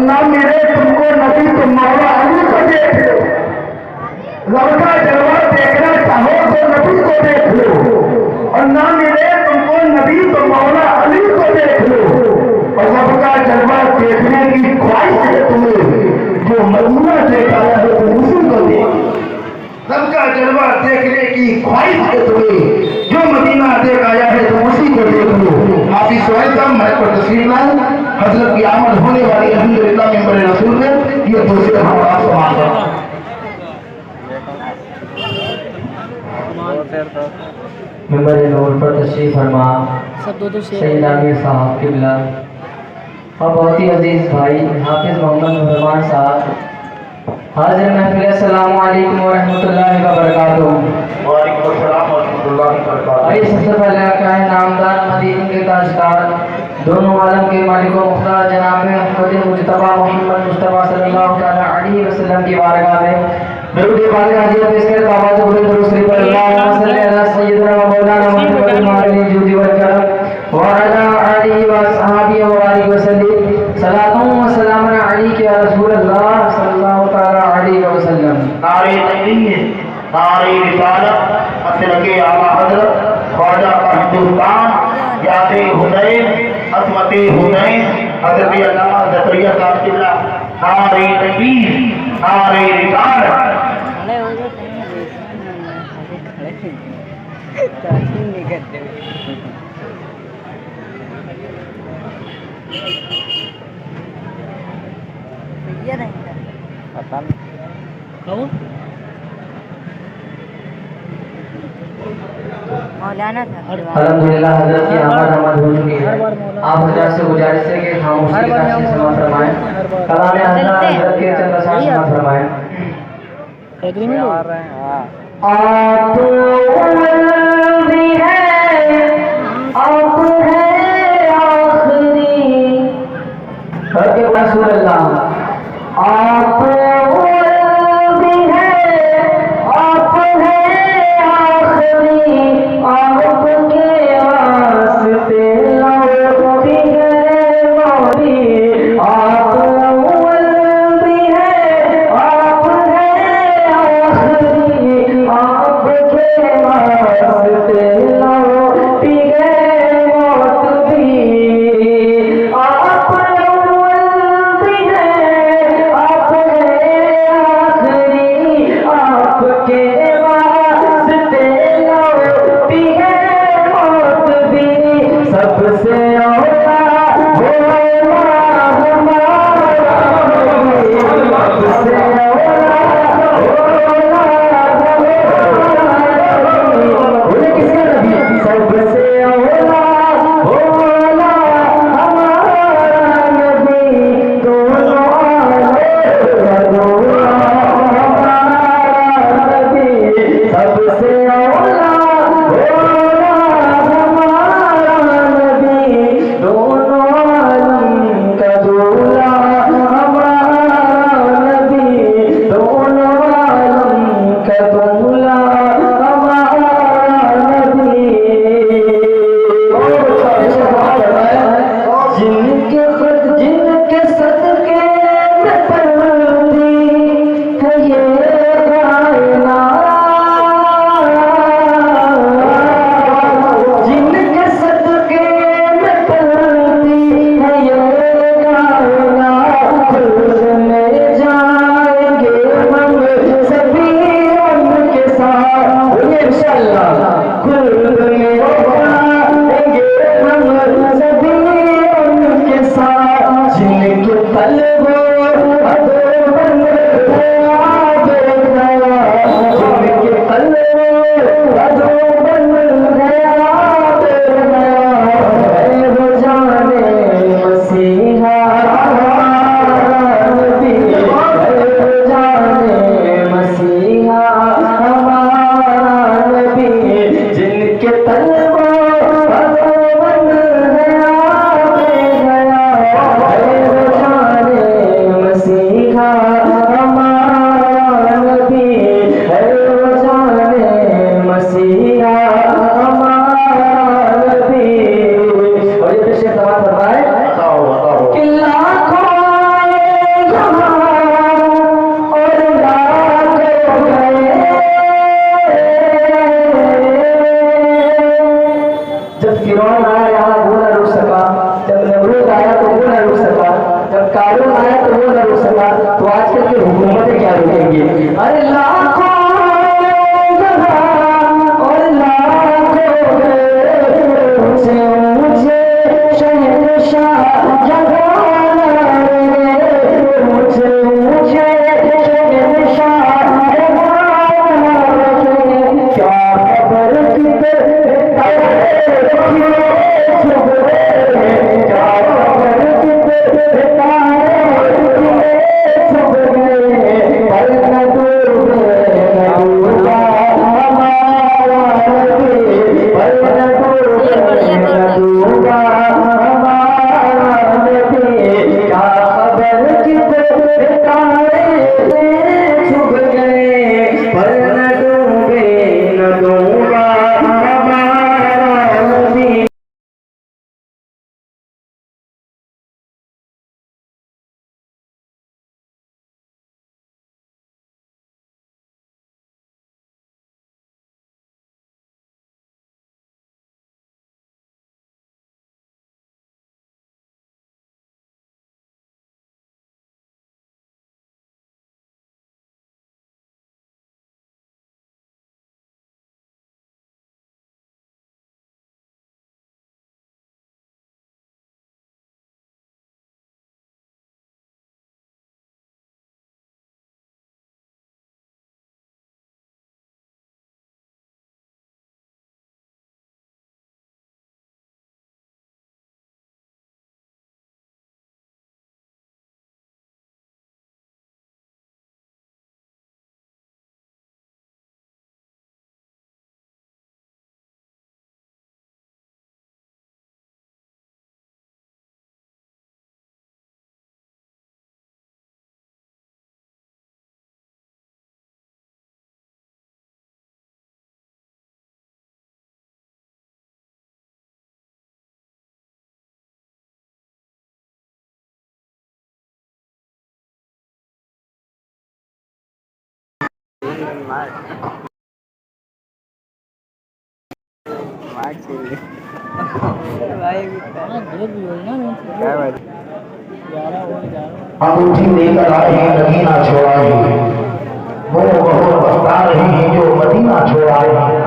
نہ ملے تم کو نبی تو مولا علی کو دیکھ لو، رب کا جلوہ دیکھنا چاہو تو نبی کو دیکھ لو، اور نہ ملے تم کو نبی تو مولا علی کو دیکھ لو، اور رب کا جلوہ دیکھنے کی خواہش ہے تمہیں، جو مدینہ دیکھ آیا ہے تو اسی کو دیکھ، رب کا جلوہ دیکھنے کی خواہش ہے تمہیں، جو مدینہ دیکھ آیا ہے تو اسی کو دیکھ لو۔ حافظ سہیل صاحب میں پر تشریف لائیں، حضرت کی آمد ہونے والی الحمدللہ ممبر رسول میں یہ دوسرے ہمارا سماعت ہے۔ ممبر نور پر تشریف فرما سید عامر صاحب قبلہ اور بہت ہی عزیز بھائی حافظ محمد نعمان صاحب، حاضر محفل السلام علیکم ورحمۃ اللہ وبرکاتہ۔ وعلیکم السلام ورحمۃ اللہ وبرکاتہ۔ آئیے سب سے پہلے کیا ہے نامدار مدینہ کے تاجدار دونوں عالم کے مالک و مختار جناب احمد مجتبی محمد مصطفیٰ صلی اللہ علیہ وسلم کی بارگاہ میں درود پاک حاضر پیش کر آواز بلند درود شریف پر اللہم صلی علی سیدنا و مولانا محمد المعلی الجود والکرم وعلی آلہ واصحابہ وبارک وسلم صلاۃ و سلام علیک یا رسول اللہ صلی اللہ علیہ وسلم۔ نعرہ تکبیر، نعرہ رسالت، مسلک اعلیٰ حضرت خواجہ کا ہندوستان، یاد حسین، عصمت حسین، حضرت علامہ زکریا صاحب قبلہ، نعرہ تکبیر، نعرہ رسالت۔ مولانا تھا الحمدللہ حضرت کی آمد ہو چکی ہے، آپ حضرت سے گزارش ہے کہ خاموشی کا تاثیر سماعت فرمائیں، کلام حضرت کے چند اشعار سماعت فرمائیں۔ آپ بھی ہے، آپ ہے آخری، رسول اللہ، آپ بھی ہے، آپ ہے آخری، آپ کے واسطے لوٹی ہے موری، آپ بھی ہے، آپ ہے آخری، آپ کے واسطے لوٹی ہے موت بھی، آپ بھی ہے، آپ ہے آخری، آپ کے واسطے لوٹی ہے موت بھی، سب سے اولا ہونا ہمارا نبی، سب سے اولا ہونا ہمارا نبی، کس کا نبی؟ سب سے اولا ہونا ہمارا نبی، دونوں عالم کا دولا ہمارا نبی، سب سے اولا ہونا ہمارا نبی، دونوں عالم کا دولا ہمارا نبی، دونوں عالم کا دولا ہمارا نبی۔ جن کے صدقے میں پلتی ہے یہ کائنات، جن کے صدقے میں پلتی ہے یہ کائنات، خلد میں جائیں گے ہم سبھی ان کے ساتھ، انشاءاللہ خلد میں جائیں گے ہم سبھی ان کے ساتھ، جن کے قلب ادب بن گیا بے گیا، جن کے قلب ادب بن گیا بے گیا، ہے وہ جانے مسیحا ہمارا نبی، ہے وہ جانے مسیحا ہمارا نبی، جن کے قلب ادب بن گیا بے گیا، ہے وہ جانے انگوٹھی لے کر آئے ہیں مدینہ چھوڑائے ہیں، وہ بہت بتا رہے ہیں جو مدینہ چھوڑائے ہیں۔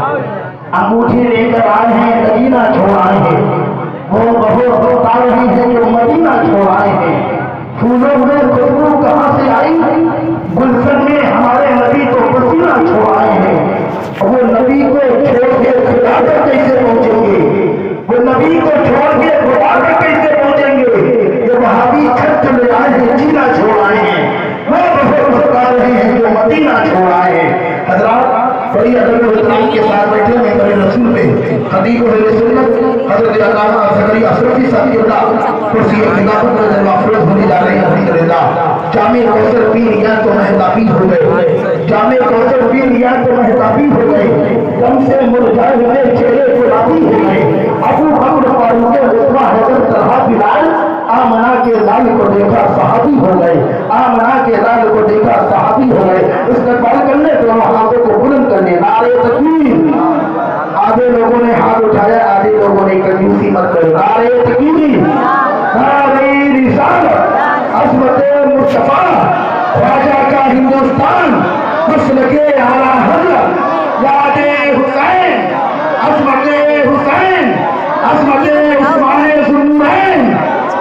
انگوٹھی لے کر آئے ہیں مدینہ چھوڑائے ہیں، وہ بہت بتا رہے ہیں جو مدینہ چھوڑائے ہیں۔ پھولوں میں خوشبو کہاں سے آئی، گلشن میں ہمارے نبی تو پسینہ چھوڑائے ہیں۔ وہ نبی کو چھوڑ کے خدا تک کیسے پہنچیں گے، وہ نبی کو چھوڑ کے خدا تک کیسے پہنچیں گے، یہ وہابی چھت چلے آئے ہیں جینا چھوڑ آئے ہیں، وہ بہت بتا رہے ہیں جو مدینہ چھوڑ آئے ہیں۔ حضرات بڑی ادب و احترام کے ساتھ بیٹھے میں بڑے رسول پہ خطیب اہل سنت حضرت علامہ زکریا اشرفی صاحب کی بلا کرسی خلافت میں جلوہ افروز ہونے جا رہے ہیں۔ حمید رضا جامع کوثر پی لیا تو مہتابی ہو گئے، جامع کوثر پی لیا تو مہتابی ہو گئے، دم سے مرجھائے ہوئے چہرے گلابی ہو گئے۔ ابو بکر فاروق عثمان حیدر طلحہ بلال آمنہ کے لال کو دیکھا صحابی ہو گئے، آمنہ کے لال کو دیکھا صحابی ہو گئے۔ استقبال کرنے دونوں ہاتھوں کو بلند کرنے، نعرے تکبیر۔ آدھے لوگوں نے ہاتھ اٹھایا، آدھے لوگوں نے کنجوسی مت کرے، نعرے تکبیر، نعرے رسالت، عظمت مصطفیٰ، خواجہ کا ہندوستان، مسلک اعلیٰ حضرت، یاد حسین، عظمت حسین، عظمت عثمان ذوالنورین،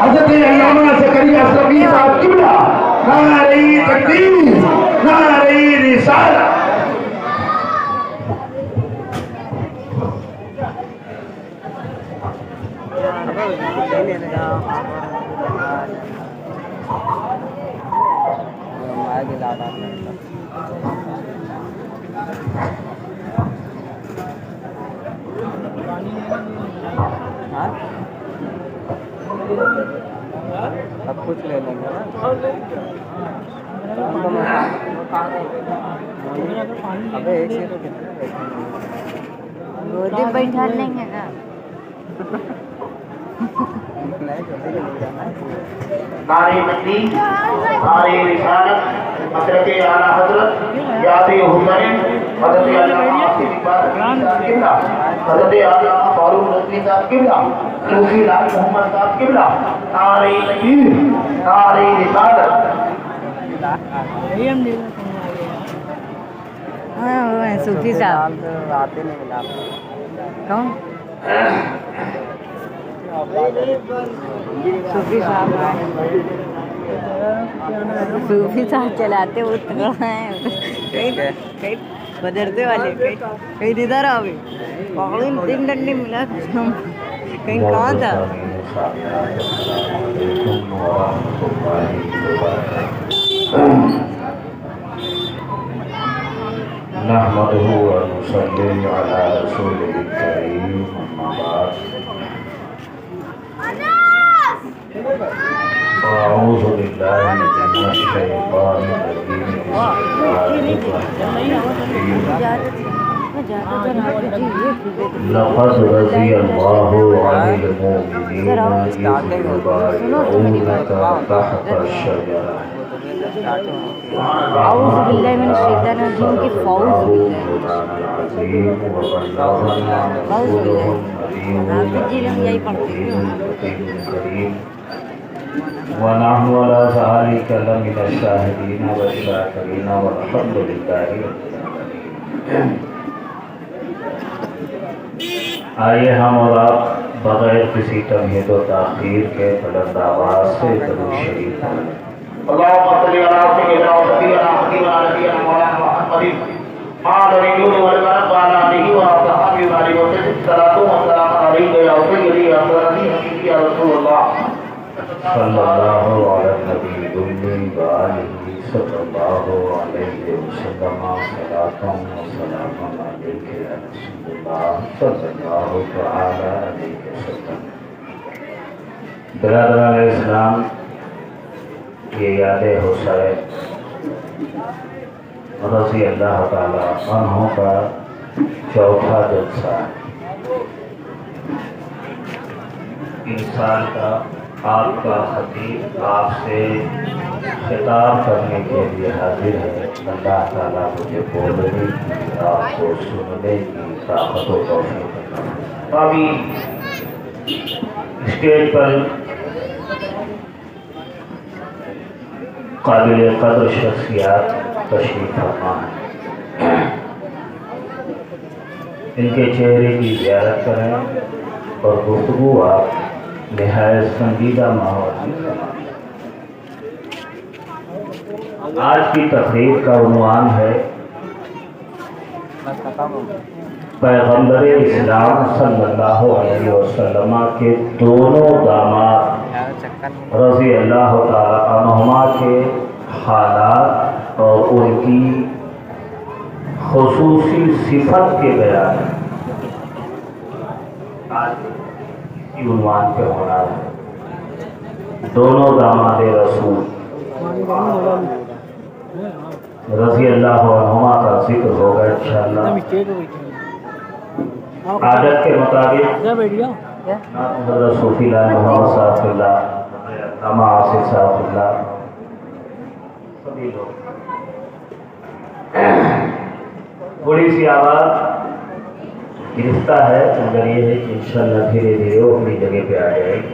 حضرت علامہ زکریا اشرفی صاحب قبلہ، نعرہ تکبیر، نعرہ رسالت۔ اب کچھ لے لیں گے ابھی ایک سے تو کتنے گودی بیٹھا لیں گے نا۔ نعرہ تکبیر، نعرہ رسالت، حضرت اعلیٰ حضرت، یاد حسین، حضرت علامہ آصف اقبال صاحب قبلہ، حضرت علامہ فاروق رضوی صاحب قبلہ، صوفی لال محمد صاحب قبلہ، نعرہ تکبیر، نعرہ رسالت۔ ہاں وہ ہیں صوفی صاحب، آتے نہیں ملا کون صوفی صاحب؟ صوفی صاحب چلاتے وہ تگڑا ہے، کہیں بدرتے والے، کہیں ادھر آوے پکڑی تین ڈنڈی ملا، کہیں کہاں تھا؟ نحمده ونصلي على رسوله الكريم أما بعد أعوذ بالله من الشيطان الرجيم بسم الله لقد رضي الله عن المؤمنين إذ يبايعونك تحت الشجرة اعوذ باللہ من الشیطان الرجیم کی فوز ونحن على ذلك لمن الشاهدين والشاكرين والحمد لله رب العالمين۔ آئیے ہم اور آپ بغیر کسی تمہید و تاخیر کے بلند آواز سے درود شریف پڑھیں۔ اللهم صل على سيدنا وسيدنا حبيبنا نبينا مولانا محمد وعلى اله وصحبه وسلم الصلاة والسلام عليك يا سيدي يا سيدي حبيبي يا رسول الله صلى الله على النبي الأمي وآله صلى الله عليه وسلم صلاة وسلام عليك يا رسول الله صلى الله تعالى عليه وسلم۔ برادران اسلام، یہ یاد حسین رضی اللہ تعالیٰ عنہ کا چوتھا جلسہ ہے۔ انسان کا آپ کا خطیب آپ سے خطاب کرنے کے لیے حاضر ہے۔ اللہ تعالیٰ مجھے بولنے کی، آپ کو سننے کی طاقت و توفیق عطا فرمائے۔ ابھی اسٹیج پر قابل قدر شخصیات تشریف فرما ہیں، ان کے چہرے کی زیارت کریں اور گفتگو آپ نہایت سنجیدہ ماحول میں فرمائیں۔ آج کی تقریر کا عنوان ہے پیغمبر اسلام صلی اللہ علیہ وسلم کے دونوں داماد رضی اللہ تعالی عنہما کے حالات اور ان کی خصوصی صفت کے بیان آج کی عنوان پہ ہونا ہے۔ دونوں داماد رسول رضی اللہ عنہما کا ذکر ہوگا انشاءاللہ۔ عادت کے مطابق حضرت صوفی لائن محمد صاحب اللہ، علامہ آصف صاحب اللہ، سبھی لوگ تھوڑی سی آواز گرفتہ ہے، مگر یہ ہے کہ انشاءاللہ دھیرے دھیرے وہ اپنی جگہ پہ آ جائے گی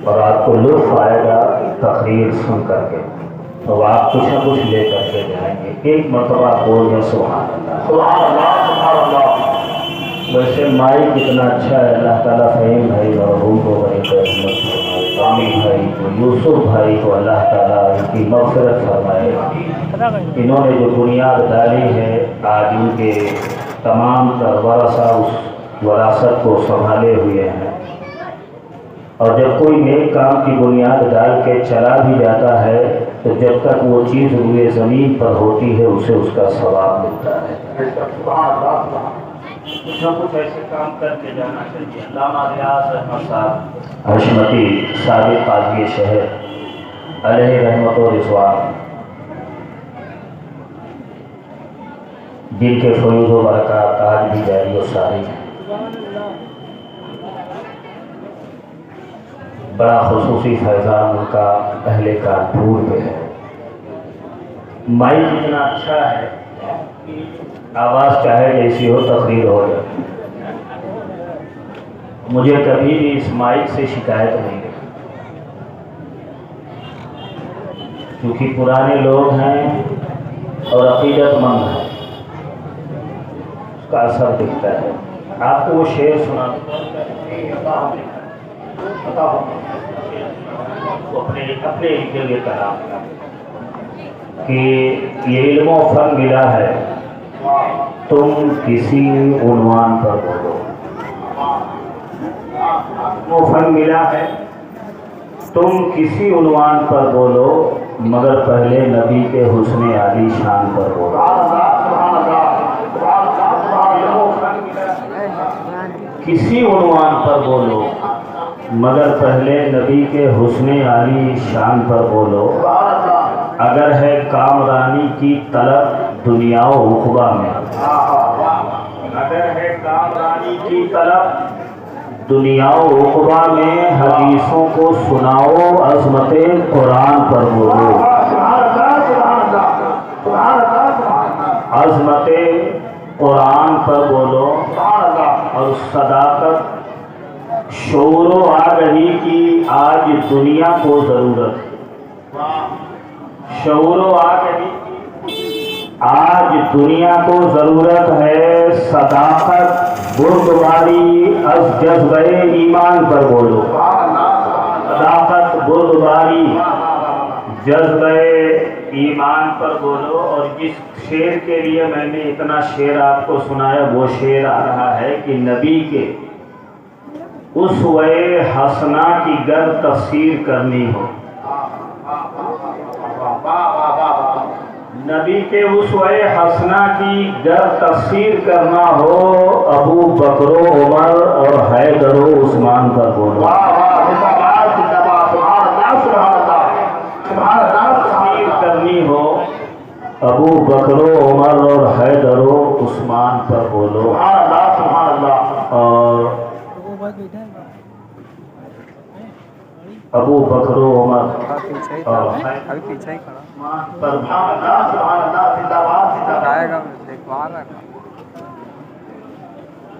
اور آپ کو لطف آئے گا تقریر سن کر کے، تو آپ کچھ نہ کچھ لے کر کے جائیں گے۔ ایک مرتبہ بول دیں سبحان اللہ، سبحان اللہ، سبحان اللہ۔ ویسے مائک کتنا اچھا ہے، اللہ تعالیٰ فہیم بھائی اور روح کو بڑی رحمت فرمائے، عامر بھائی کو، یوسف بھائی کو اللہ تعالیٰ ان کی مغفرت فرمائے۔ انہوں نے جو بنیاد ڈالی ہے، آج ان کے تمام تر ورثہ اس وراثت کو سنبھالے ہوئے ہیں، اور جب کوئی نیک کام کی بنیاد ڈال کے چلا بھی جاتا ہے تو جب تک وہ چیز روئے زمین پر ہوتی ہے اسے اس کا ثواب ملتا ہے۔ کچھ نہ کچھ ایسے کام کر کے جانا چاہیے۔ علامہ ریاض احمد صاحب حشمتی سابق قاضی شہر علیہ رحمت و رضوان، جن کے فیوض و برکات آج بھی جاری و ساری ہیں، بڑا خصوصی فیضان ان کا اہل کانپور پہ ہے۔ مائک اتنا اچھا ہے، آواز چاہے جیسی ہو تقریر ہو جائے۔ مجھے کبھی بھی اس مائک سے شکایت نہیں ہے، کیونکہ پرانے لوگ ہیں اور عقیدت مند ہیں، اس کا اثر دکھتا ہے۔ آپ کو وہ شعر سنا اپنے لکھے کلام کہ یہ علم و فن ملا ہے تم کسی عنوان پر بولو، وہ فن ملا ہے تم کسی عنوان پر بولو، مگر پہلے نبی کے حسن عالی شان پر بولو۔ کسی عنوان پر بولو مگر پہلے نبی کے حسن عالی شان پر بولو، اگر ہے کامرانی کی طلب دنیا و عقبہ میں، اگر ہے کامرانی کی طلب دنیا و عقبہ میں، حدیثوں کو سناؤ عظمت قرآن پر بولو، عظمت قرآن پر بولو، اور صداقت شعور و آگہی کی آج دنیا کو ضرورت ہے، شعور و آگہی آج دنیا کو ضرورت ہے، صداقت بردباری از جذبہ ایمان پر بولو، صداقت بردباری جذبہ ایمان پر بولو۔ اور جس شعر کے لیے میں نے اتنا شعر آپ کو سنایا، وہ شعر آ رہا ہے کہ نبی کے اسوہ حسنہ کی گر تفسیر کرنی ہو، نبی کے اسوہ حسنہ کی گر تفسیر کرنا ہو، ابو بکر و عمر اور حیدر و عثمان پر بولو، تفسیر کرنی ہو ابو بکر و عمر اور حیدر و عثمان پر بولو۔ اور अबू बकर उमर पीछे ही और अभी पीछे ही खड़ा सुभान अल्लाह, जिंदाबाद जिंदाबाद। आएगा देखो आ रहा है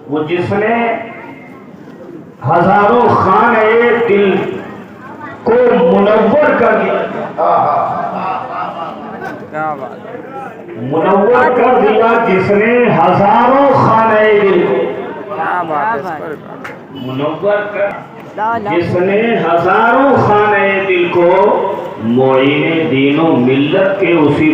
वो जिसने हजारों खाने दिल को मुनव्वर कर दिया, क्या बात है मुनव्वर कर दिया, जिसने हजारों खाने दिल को क्या बात है इस पर मुनव्वर कर, ला ला जिसने हजारों खाने दिल को मोइने दीनों मिल्लत के उसी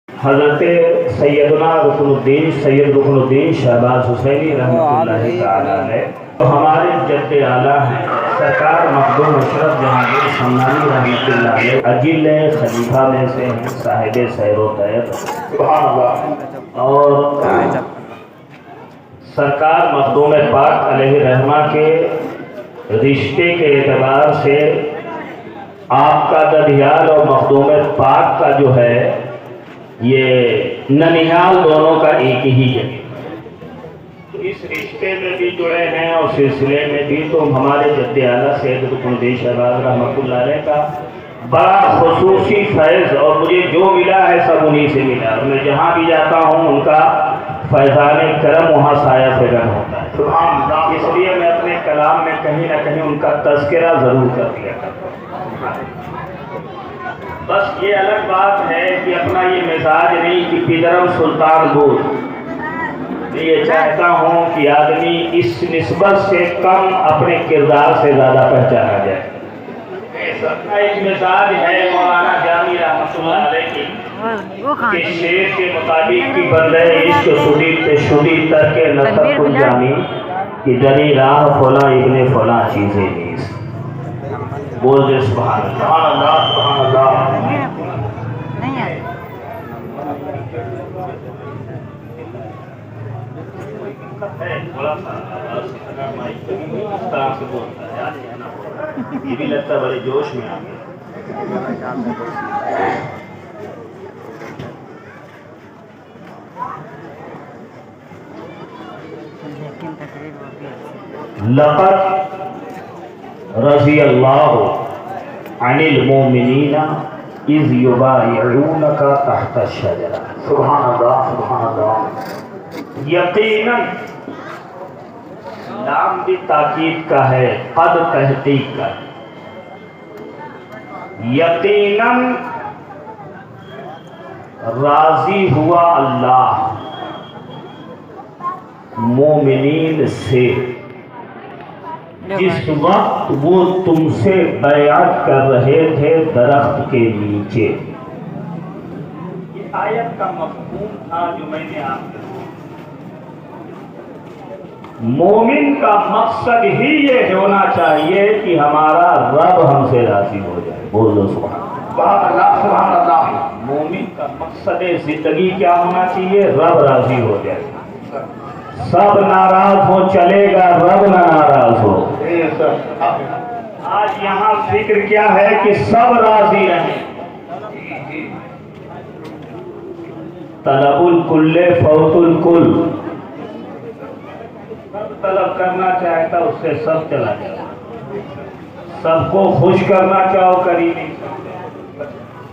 हजरत सैयदना रुकनुद्दीन सैयद रुकनुद्दीन शहबाज हुसैनी रहमतुल्लाह तआला अलैह तो हमारे जद्दे आला हैं सरकार मखदूम अशरफ जहांगीर समनानी रहमतुल्लाह अलैह अजिल खलीफा में से हैं, साहिब सैरो तैब सुभान अल्लाह। और सरकार मखदूम पाक अलैहि रहमा के रिश्ते के एतबार से आपका ददियाल और मखदूम पाक का जो है ये ननिहाल दोनों का एक ही जगह, तो इस रिश्ते में भी जुड़े हैं और सिलसिले में भी तो हमारे जद्दे आला सैयद रुकनुद्दीन शहबाज रहमतुल्लाह अलैह का बड़ा खुसूसी फैज़ और मुझे जो मिला है सब उन्हीं से मिला। मैं जहाँ भी जाता हूँ उनका फैज़ान करम वहाँ साया फिरन होता है। सुभान अल्लाह। इसलिए मैं अपने कलाम में कहीं ना कहीं उनका तज़किरा ज़रूर कर दिया करता हूँ। बस ये अलग बात है कि अपना ये मिजाज नहीं कि पिदरम सुल्तान बोल, ये चाहता हूँ कि आदमी इस निस्बत से कम अपने किरदार से ज़्यादा पहचाना जाए। सबका एक मिजाज है मौलाना जामी रहमतुल्लाह अलैह की वो खान कि शेर के मुताबिक की बंदे इश्क शुदी तर के नसब कुल जानी कि दरी राह फला इब्ने फला चीज़ें नहीं बोल दे सुभान अल्लाह सुभान अल्लाह। नहीं है थोड़ा सा इस तरह से बोलता है यार, ये भी लगता है बड़े जोश में आ गया। लेकिन तकरीर होती है लक़द रज़ी अल्लाहु अनिल मोमिनीना इज़ युबाइऊनका तहत अश-शजरा। सुभान अल्लाह सुभान अल्लाह। यकीनन नाम भी ताकीद का है, कद तहकीक का। यकीनन राजी हुआ अल्लाह मोमिनीन से जिस वक्त वो तुमसे बयात कर रहे थे दरख्त के नीचे। ये आयत का मफ़हूम था जो मैंने आपको, मोमिन का मकसद ही ये होना चाहिए कि हमारा रब हमसे राजी हो जाए। बोलो सुभान अल्लाह सुभान अल्लाह। मोमिन का मकसद जिंदगी क्या होना चाहिए? रब राजी हो जाए। सब नाराज हो चलेगा, रब ना नाराज हो। आज यहाँ फिक्र क्या है कि सब राजी रहें। तलबुल कुल्ले फौतुल कुल, सब तलब करना चाहता उससे सब चला जाए। सबको खुश करना चाहो कर ही नहीं सकते।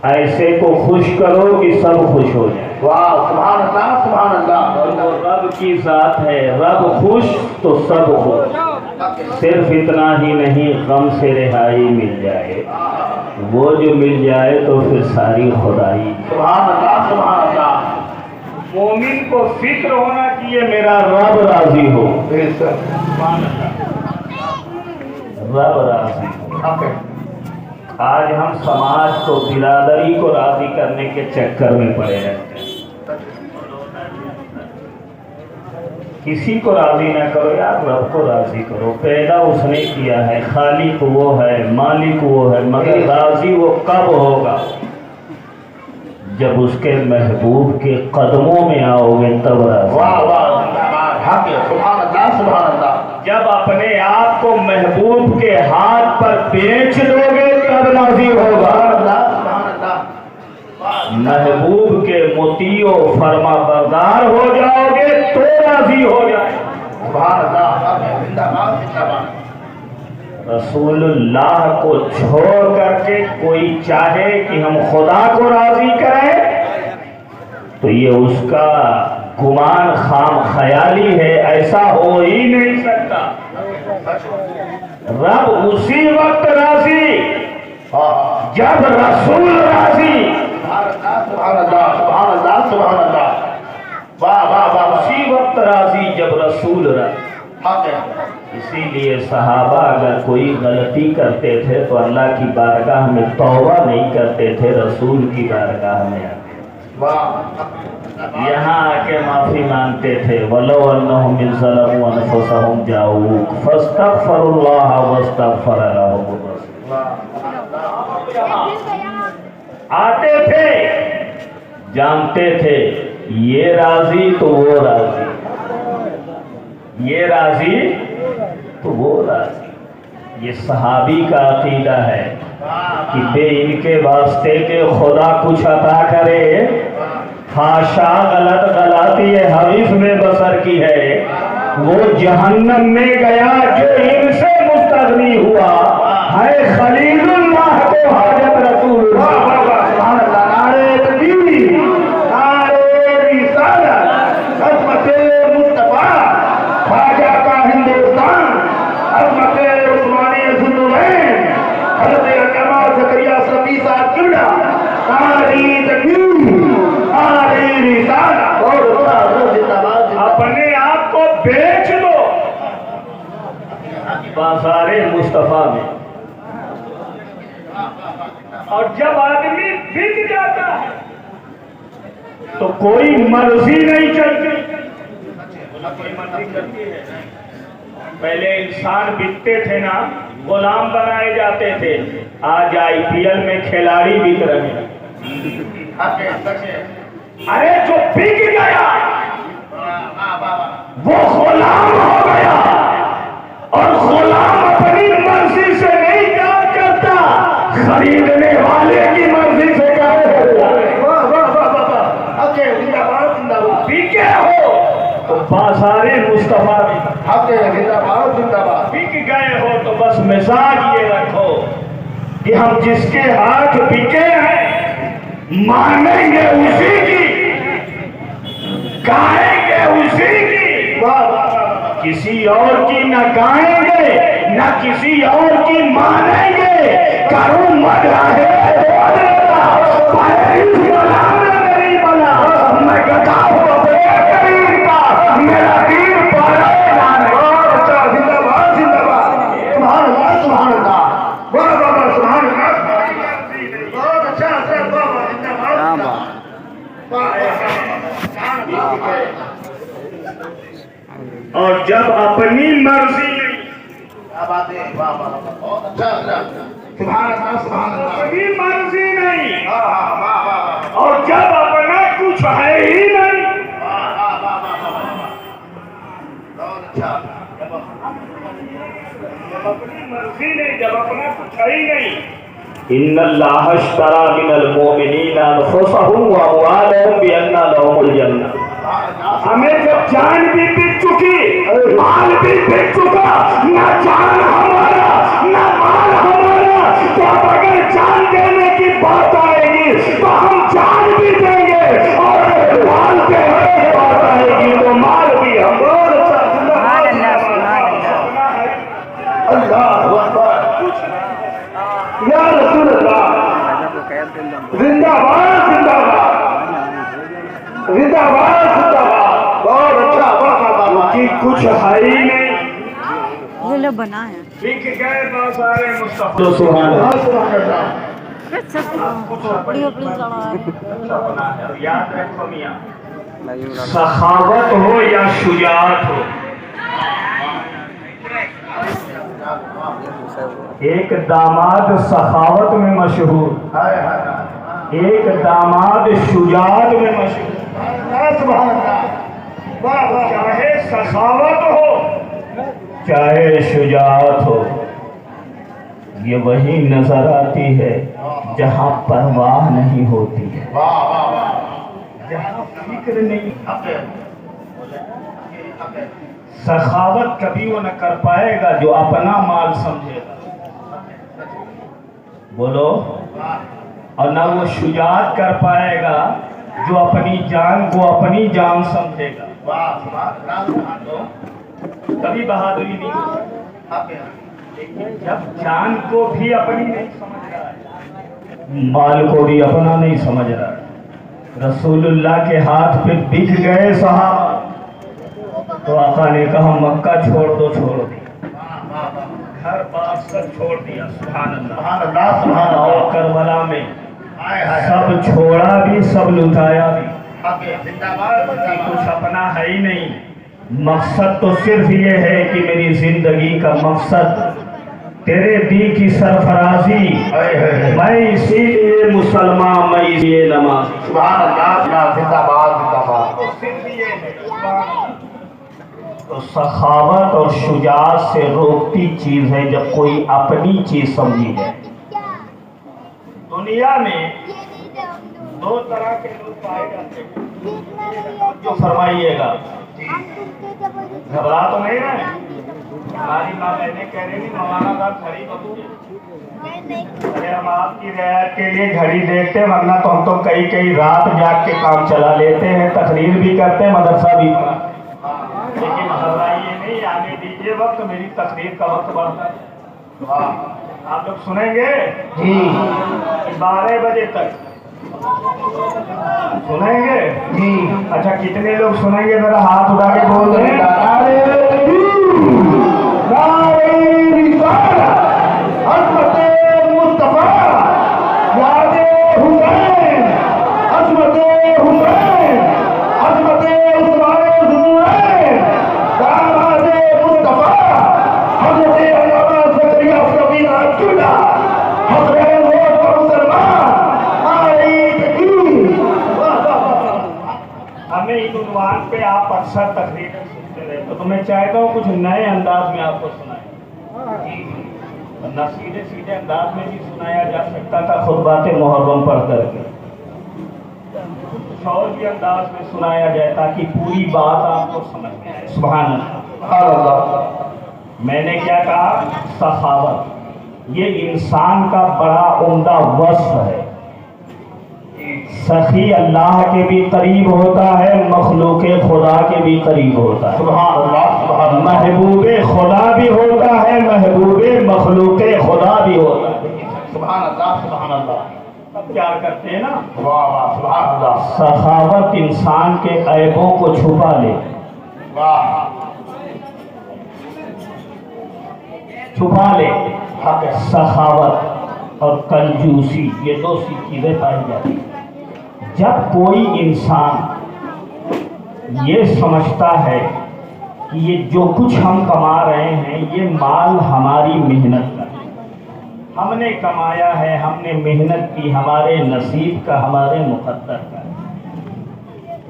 ऐसे को खुश करो कि सब खुश हो जाए। वाह सुभान अल्लाह सुभान अल्लाह। और वो रब की जात है, रब खुश तो सब खुश। सिर्फ इतना ही नहीं, गम से रिहाई मिल जाए, वो जो मिल जाए तो फिर सारी खुदाई। सुभान अल्लाह सुभान अल्लाह। मोमिन को फिक्र होना चाहिए मेरा रब राजी हो, रब राजी हो। आज हम समाज को बिरादरी को राजी करने के चक्कर में पड़े रहते हैं। किसी को राजी ना करो यार, रब को राजी करो। पैदा उसने किया है, खालिक वो है, मालिक वो है, मगर राजी वो कब होगा? जब उसके महबूब के कदमों में आओगे तब राजी। वाह वाह, जिंदाबाद, हक है, सुभान अल्लाह, सुभान अल्लाह। जब अपने आप को महबूब के हाथ पर बेच दोगे तब राजी होगा। महबूब के मुतीओ फरमा बरदार हो जाओगे तो राजी हो जाए। सुभान अल्लाह, जिंदाबाद, जिंदाबाद। रसूलुल्लाह को छोड़ करके कोई चाहे कि हम खुदा को राजी करें तो ये उसका गुमान खाम ख्याली है, ऐसा हो ही नहीं सकता। रब उसी वक्त राजी जब रसूल राजी। सुभान अल्लाह, सुभान अल्लाह, सुभान अल्लाह। वाह वाह वाह, उसी वक्त राजी जब रसूल राजी। हक है। इसीलिए सहाबा अगर कोई गलती करते थे तो अल्लाह की बारगाह में तौबा नहीं करते थे, रसूल की बारगाह में आते वाह, यहाँ आके माफी मांगते थे। वलो अन्नहुम ज़लमू अनफुसहुम जाऊक फस्तगफिरुल्लाह वस्तगफर लहुम आते थे, जानते थे ये राजी तो वो राजी, ये राजी तो वो राजी। ये सहाबी का अकीदा है कि बे इनके वास्ते के खुदा कुछ अता करे, हाशा, गलत गलती ये हदीस में बसर की है। वो जहन्नम में गया जो इनसे मुस्तगनी हुआ है। खलीलुल्लाह को हाजत रसूलुल्लाह। सुभान अल्लाह, नारे तकबीर, नारे रिसालत, अज़मते मुस्तफा, ख्वाजा का हिंदुस्तान, अज़मते उस्मानी ज़ुल्लुलैन, हज़रत अल्लामा ज़करिया सफ़ी साहब किबला, नारे तकबीर, नारे रिसालत। और जिंदाबाद। अपने आप को बेच दो बाज़ारे मुस्तफा में। और जब आदमी बिक जाता है तो कोई मर्जी नहीं चलती, कोई मर्जी चलती है। पहले इंसान बिकते थे ना, गुलाम बनाए जाते थे। आज IPL में खिलाड़ी बिक रहे हैं। अरे जो बिक गया वो गुलाम हो गया, और गुलाम अपनी मर्जी से नहीं काम करता, खरीदने वाले की मर्जी से काम करता है। बिके हो तो बाज़ारे मुस्तफा में, जिंदाबाद, जिंदाबाद। बिक गए हो तो बस मिजाज ये रखो कि हम जिसके हाथ बिके हैं मानेंगे उसी की, गाएंगे उसी की, किसी और की न गाएंगे न किसी और की मानेंगे। करूं मदराहे मेरी बना, मैं गदा हूं करीम का, मेरा दीन पारा जिंदाबाद, जिंदाबाद। सुभान अल्लाह, सुभान अल्लाह। वाह बाबा, सुभान अल्लाह। बहुत अच्छा, अच्छा बाबा, जिंदाबाद। और जब अपनी मर्जी नहीं, क्या बात है, वाह वाह, बहुत अच्छा, अच्छा। सुभान अल्लाह, सुभान अल्लाह। अपनी मर्जी नहीं, वाह वाह, वाह वाह, और जब अपना कुछ है ही नहीं, वाह वाह, वाह वाह, बहुत अच्छा। जब अपनी मर्जी नहीं, जब अपना कुछ है ही नहीं। इन्नल्लाह अश्तरा मिनल मोमिनीना अनफुसहुम व अमवालहुम बिअन्ना लहुमुल जन्नह। हमें जब जान भी बिक चुकी, माल भी बिक चुका, ना जान हमारा ना माल हमारा, तो अब अगर जान देने की बात आएगी तो हम जान भी देंगे, और माल देने की बात आएगी तो माल भी हम। अल्लाह अकबर, या रसूल अल्लाह, जिंदाबाद, जिंदाबाद, जिंदाबाद, जिंदाबाद। बहुत अच्छा, वाह वाह वाह। कि कुछ है ही नहीं, ये लो बना है। बिक गए बाज़ारे मुस्तफा। सुभान अल्लाह। सुभान अल्लाह। अपनी अपनी चढ़ा है। अच्छा बना है। और याद रखो मियाँ, सखावत हो या शुजाअत हो, एक दामाद सखावत में मशहूर, एक दामाद शुजाअत में मशहूर। चाहे सखावत हो चाहे शुजाअत हो, ये वही नजर आती है जहाँ परवाह नहीं होती है, जहाँ फिक्र नहीं। सखावत कभी वो न कर पाएगा जो अपना माल समझेगा, बोलो, और न वो शुजाअत कर पाएगा जो अपनी जान को अपनी जान समझेगा। कभी बहादुरी नहीं हो सकती। जब जान को भी अपनी नहीं समझ रहा है, माल को भी अपना नहीं समझ रहा है। रसूलुल्लाह के हाथ पे बिक गए सहाबा, तो आका ने कहा मक्का छोड़ दो, छोड़ दी, घर बार सब छोड़ दिया। सुभान अल्लाह, सुभान अल्लाह। और करबला में सब छोड़ा भी, सब लुटाया भी, कुछ अपना है ही नहीं। मकसद तो सिर्फ ये है कि मेरी जिंदगी का मकसद तेरे दी की सरफराजी, मैं इसीलिए मुसलमान, मैं इसीलिए नमाज। सुभान अल्लाह, जिंदाबाद जिंदाबाद। तो सखावत और शुजाअत से रोकती चीज है जब कोई अपनी चीज समझी जाए। दुनिया में दो तरह के लोग पाए जाते हैं, जो फरमाइएगा, घबरा तो नहीं रहे। हमारी माँ बहने कह रही थी मौलाना साहब घड़ी बदलिए, अरे हम आपकी रियायत के लिए घड़ी देखते हैं, वरना तो हम तो कई कई रात जाग के काम चला लेते हैं, तकरीर भी करते हैं, मदरसा भी पढ़ाते हैं। लेकिन घबराइए नहीं, आने दीजिए वक्त, मेरी तकरीर का वक्त बढ़ता है। आप लोग सुनेंगे जी 12 बजे तक सुनेंगे जी। अच्छा, कितने लोग सुनेंगे जरा हाथ उठा के बोल रहे हैं। हमें इन उन्वान पे आप अक्सर तकरीरें सुनते रहे, तो मैं चाहता हूँ कुछ नए अंदाज में आपको सुनाएं, वरना सीधे सीधे अंदाज में भी सुनाया जा सकता था खुतबात मुहर्रम पढ़ करके, कुछ और भी अंदाज में सुनाया जाए ताकि पूरी बात आपको समझ में आए। सुभान अल्लाह। मैंने क्या कहा? सखावत, ये इंसान का बड़ा उम्दा वस्फ है। सखी अल्लाह के भी करीब होता है, मखलूके खुदा के भी करीब होता है। सुभान अल्लाह। महबूबे खुदा भी होता है, महबूबे मखलूके खुदा भी होता है। सुभान अल्लाह, सुभान अल्लाह। सब प्यार करते हैं ना, वाह वाह, सुभान अल्लाह। सखावत इंसान के ऐबों को छुपा ले, वाह, छुपा ले। सखावत और कंजूसी, ये दो सी चीजें पाई जाती हैं। जब कोई इंसान ये समझता है कि ये जो कुछ हम कमा रहे हैं ये माल हमारी मेहनत का है, हमने कमाया है, हमने मेहनत की, हमारे नसीब का, हमारे मुकद्दर का है,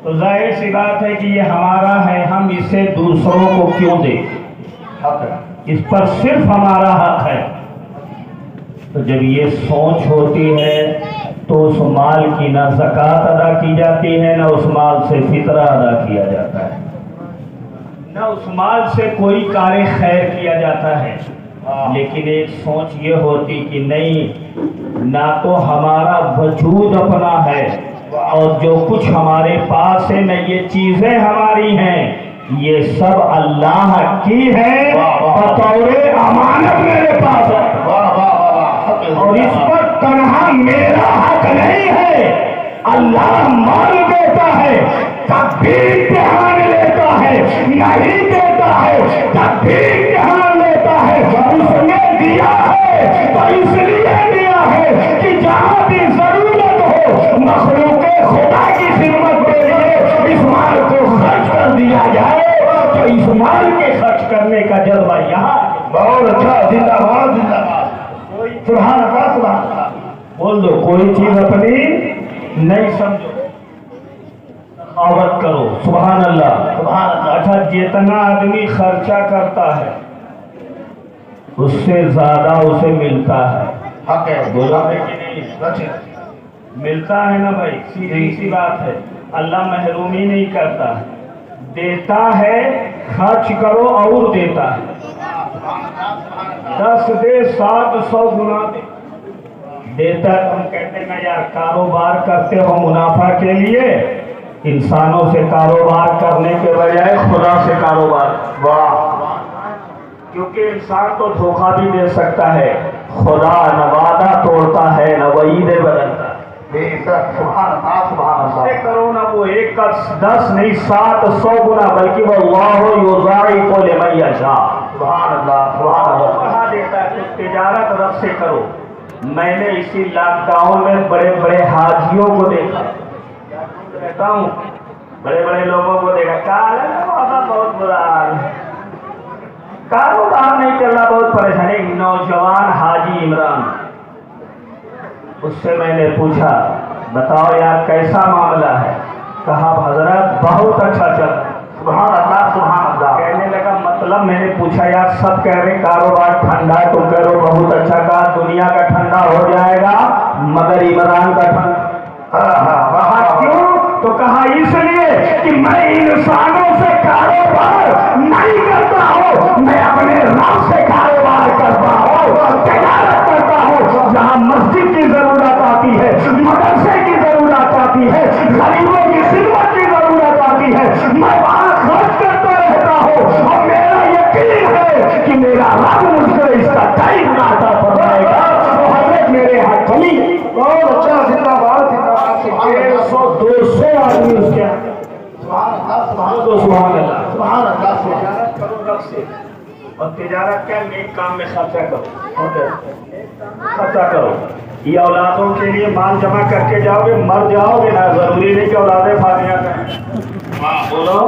तो जाहिर सी बात है कि ये हमारा है, हम इसे दूसरों को क्यों दें? इस पर सिर्फ हमारा हक है। तो जब ये सोच होती है तो उस माल की ना ज़कात अदा की जाती है, ना उस माल से फितरा अदा किया जाता है, ना उस माल से कोई कार्य खैर किया जाता है। लेकिन एक सोच ये होती कि नहीं, ना तो हमारा वजूद अपना है और जो कुछ हमारे पास है, न ये चीज़ें हमारी हैं, ये सब अल्लाह की है, बतौरे अमानत मेरे पास है, और इस पर तन्हा मेरा हक नहीं है। अल्लाह माल देता है, तब भी इम्तिहान लेता है, नहीं देता है तब भी इम्तिहान लेता है। उसने दिया है तो इसलिए दिया है कि जहाँ भी जरूरत हो मखलूके खुदा की खिदमत के लिए इस माल बोल दो, कोई चीज अपनी नहीं समझो, सखावत करो। सुभान अल्लाह, सुभान अल्लाह। अच्छा, जितना आदमी खर्चा करता है उससे ज्यादा उसे मिलता है। हक है, बोला है कि नहीं? मिलता है ना भाई, सीधी सी बात है। अल्लाह महरूमी नहीं करता, देता है, खर्च करो और देता है। 10 दे 700 गुना दे देता है। हम कहते हैं ना यार, कारोबार करते हो मुनाफा के लिए, इंसानों से कारोबार करने के बजाय खुदा से कारोबार। वाह, क्योंकि इंसान तो धोखा भी दे सकता है, खुदा न वादा तोड़ता है न वईदे बदलता है। उससे करो ना, वो एक का 10 नहीं 700 गुना, बल्कि वो अल्लाह युज़ाइफ़ु लिमन यशा। सुभान अल्लाह, सुभान अल्लाह। कहा देता है तो तिजारत रब से करो। मैंने इसी लॉकडाउन में बड़े बड़े हाजियों को देखा, कहता हूँ बड़े बड़े लोगों को देखा, बहुत बुरा हाल है, कारोबार नहीं चल रहा, बहुत परेशानी। नौजवान हाजी इमरान, उससे मैंने पूछा, बताओ यार कैसा मामला है? कहा हजरत बहुत अच्छा चल रहा है। सुभान अल्लाह, सुभान अल्लाह। कहने लगा मतलब, मैंने पूछा यार सब कह रहे कारोबार ठंडा, तुम कह रहे हो बहुत अच्छा। कहा दुनिया का ठंडा हो जाएगा मगर इमरान का ठंडा। क्यों? तो कहा इसलिए कि मैं इंसानों से कारोबार नहीं करता हूँ, मैं अपने रब से कारोबार करता हूँ, तिजारत करता हूँ। जहाँ मस्जिद की जरूरत आती है, मदरसे की जरूरत आती है, गरीबों की खिदमत की जरूरत आती है, मैं वहाँ खर्च करता रहता हूँ। और मेरा यकीन है कि मेरा रब मुझसे इसका कई गुना अता फरमाएगा। तो हजरत मेरे हाथ खली बहुत अच्छा, जिंदाबाद जिंदाबाद। 150-200 आदमी उसके आगे। सुभान अल्लाह, सुभान अल्लाह, तिजारत करो रब से, और तिजारत का नेक काम में खर्चा करो, खर्चा करो। ये औलादों के लिए माल जमा करके जाओगे, मर जाओगे ना, जरूरी नहीं कि औलादे फातिहा करें। बोलो,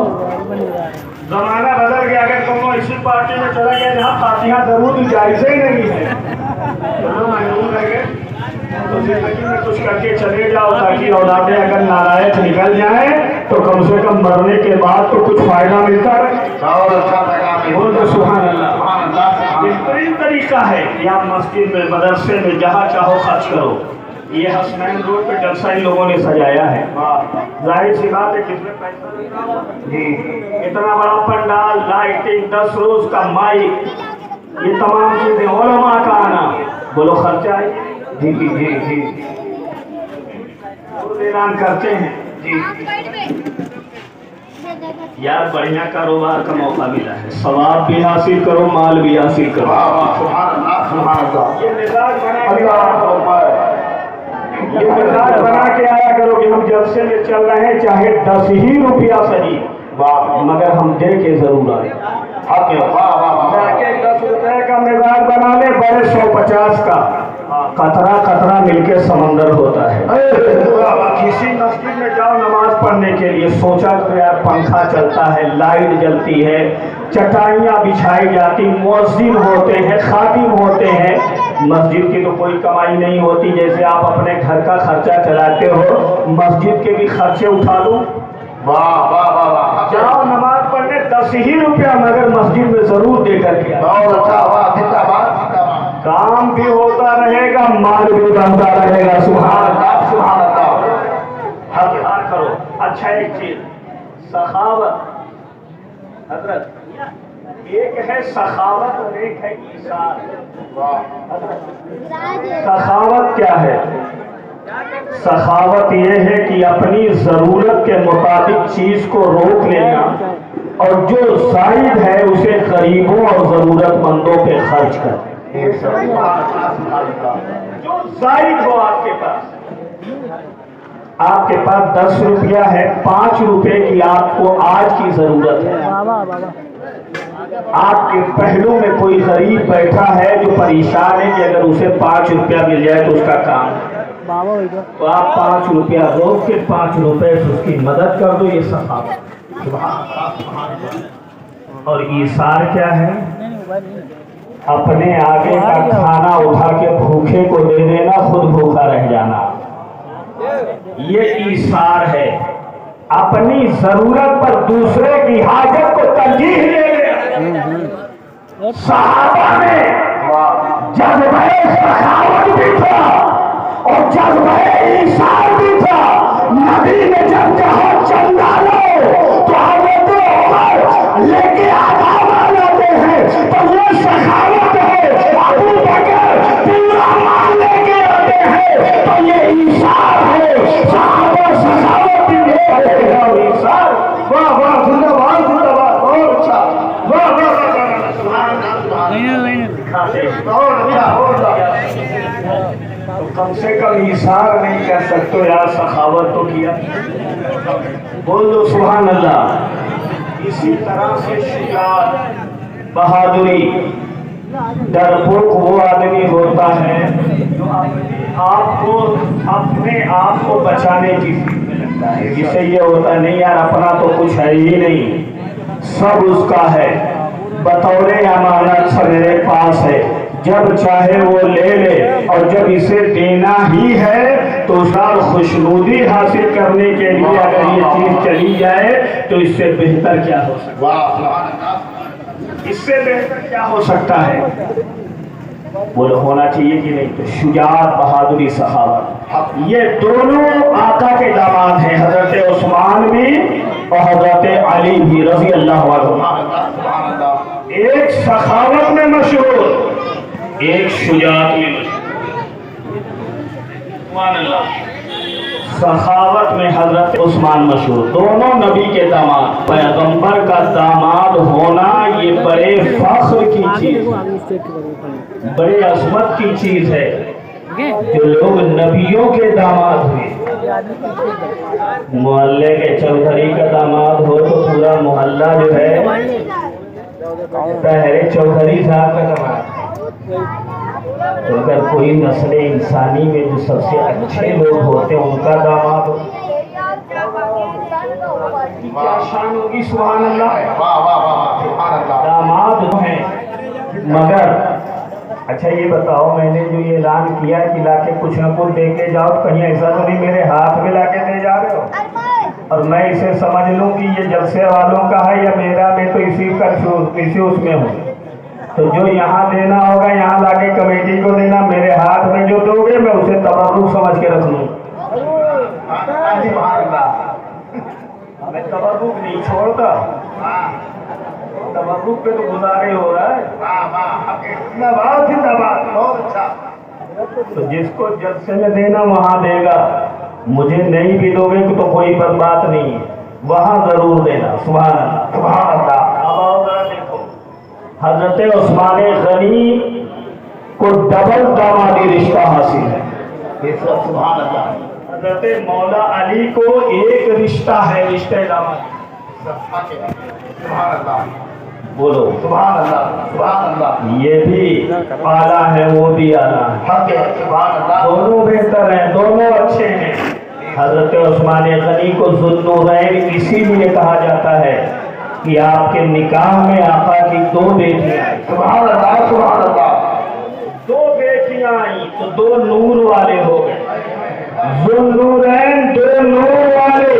जमाना बदल गया। अगर तुम इसी पार्टी में चला गया जहाँ फातिहा जरूर जायज़ ही नहीं है, चलो मजबूर रह गए, तो जिंदगी में कुछ करके चले जाओ, ताकि औलादे अगर नालायक निकल जाए तो कम से कम मरने के बाद तो कुछ फायदा मिलता रहे। और अच्छा बोल दो सुभान अल्लाह। बेहतरीन तरीका है कि आप मस्जिद में, मदरसे में, जहाँ चाहो खर्च करो। ये हसनैन रोड पे जलसा इन लोगों ने सजाया है, जाहिर सी बात है किसमें पैसा जी। इतना बड़ा पंडाल, लाइटिंग, 10 रोज का माइक, ये तमाम चीजें, उलमा का आना, बोलो खर्चा है जी जी जी जी। ऐलान करते हैं जी यार, बढ़िया कारोबार का मौका मिला है, सवाब भी हासिल करो, माल भी हासिल करो। ये मिजाज बना के आया करो कि हम जलसे में चल रहे हैं, चाहे 10 ही रुपया सही, मगर हम दे के जरूर आए। 10 रुपए का मिजाज बना ले, बड़े 150 का, कतरा कतरा मिलके समंदर होता है। किसी मस्जिद में जाओ नमाज पढ़ने के लिए, सोचा तो यार पंखा चलता है, लाइट जलती है, चटाइयाँ बिछाई जाती, मुअज्जिन होते हैं, खातिम होते हैं। मस्जिद की तो कोई कमाई नहीं होती, जैसे आप अपने घर का खर्चा चलाते हो, मस्जिद के भी खर्चे उठा लो। वाह वाह वाह वाह। जाओ नमाज पढ़ने 10 ही रुपया, मगर मस्जिद में जरूर दे करके काम भी होता रहेगा, माल भी बनता रहेगा। सुभान अल्लाह, सुभान अल्लाह। हक करो। अच्छा, एक चीज सखावत, हजरत एक है सखावत और एक है ईसार। सखावत क्या है? सखावत यह है कि अपनी जरूरत के मुताबिक चीज को रोक लेना, और जो जायद है उसे गरीबों और जरूरतमंदों पे खर्च कर। जो जायद हो आपके पास 10 रुपया है, 5 रुपए की आपको आज की जरूरत है। आपके पहलू में कोई गरीब बैठा है जो परेशान है कि अगर उसे 5 रुपया मिल जाए तो उसका काम है, तो आप 5 रुपया रोक के 5 रुपए से उसकी मदद कर दो। ये सखावत। और ईसार क्या है? अपने आगे का खाना उठा के भूखे को दे देना, खुद भूखा रह जाना, ये ईसार है। अपनी जरूरत पर दूसरे की हाजत को तरजीह दे देना। सहाबा में जज्बे सखावत भी था और जज्बे ईसार भी था। नबी ने जब कहा चंदा लो तो हजरत उमर लेके आधा माल लाते हैं, तो ये सखावत है। अबू बकर पूरा माल लेके आते हैं, तो ये ईसार है। सहाबा सखावत भी है, ईसार। वाह वाह, जिंदाबाद जिंदाबाद, बहुत अच्छा, वाह वाह वाह, सुभान अल्लाह। तो कम से कम ईसार नहीं कर सकते यार, सखावत तो किया। बोल दो सुभान अल्लाह। इसी तरह से शुजाअत, बहादुरी, डरपोक वो आदमी होता है जो अपने आप को बचाने की फिक्र में लगता है। जिसे ये होता है नहीं यार अपना तो कुछ है ही नहीं, सब उसका है, बतौर अमानत सब मेरे पास है, जब चाहे वो ले ले, और जब इसे देना ही है तो साल खुशनुदी हासिल करने के लिए अगर ये चीज चली जाए तो इससे बेहतर क्या हो सकता है? इससे बेहतर क्या हो सकता है? बोलो होना चाहिए कि नहीं? तो शुजाअत, बहादुरी, सखावत, ये दोनों आका के दामाद हैं, हजरत उस्मान भी और हजरत अली भी रजी अल्लाह अन्हु। एक सखावत में मशहूर, एक शुजाअत में मशहूर। सखावत में हजरत उस्मान मशहूर, दोनों नबी के दामाद। पैगंबर का दामाद होना ये बड़े फख्र की चीज, बड़े अजमत की चीज है। जो लोग नबियों के दामाद हुए, मोहल्ले के चौधरी का दामाद हो तो पूरा मोहल्ला जो है पहरे चौधरी साहब का दामाद। तो अगर कोई नस्ल इंसानी में जो सबसे अच्छे लोग होते हैं उनका दामाद हो, क्या शान होगी। सुभान अल्लाह। दामाद हैं, मगर अच्छा ये बताओ, मैंने जो ये ऐलान किया कि लाके कुछ न कुछ दे के जाओ, कहीं ऐसा तो नहीं मेरे हाथ में लाके दे जा रहे हो और मैं इसे समझ लूं कि ये जलसे वालों का है या मेरा, मैं तो इसी उसमें हूँ। तो जो यहाँ देना होगा यहाँ लाके कमेटी को देना, मेरे हाथ में जो दोगे मैं उसे तबर्रुक समझ के रख लूँ। मैं तबर्रुक नहीं छोड़ता, तबर्रुक पे तो गुजारे हो रहा है। जिंदाबाद जिंदाबाद, बहुत अच्छा। तो जिसको जलसे में देना वहाँ देगा, मुझे नहीं भी दोगे तो कोई बात नहीं है, वहाँ जरूर देना। सुभान अल्लाह, सुभान अल्लाह। हजरत उस्मान गनी को डबल दामादी रिश्ता हासिल है। सुभान अल्लाह। हजरत मौला अली को एक रिश्ता है, रिश्ते दामादी। सुभान अल्लाह, बोलो सुभान अल्लाह, सुभान अल्लाह। ये भी आला है, वो भी आला है, सुभान अल्लाह। दोनों बेहतर हैं, दोनों अच्छे हैं। हजरत उस्मान गनी को ज़ुन्नूरैन इसीलिए कहा जाता है कि आपके निकाह में आका की दो बेटियां आई। सुभान अल्लाह, सुभान अल्लाह। दो बेटियां आई तो दो नूर वाले हो गए, ज़ुन्नूरैन, दो नूर वाले।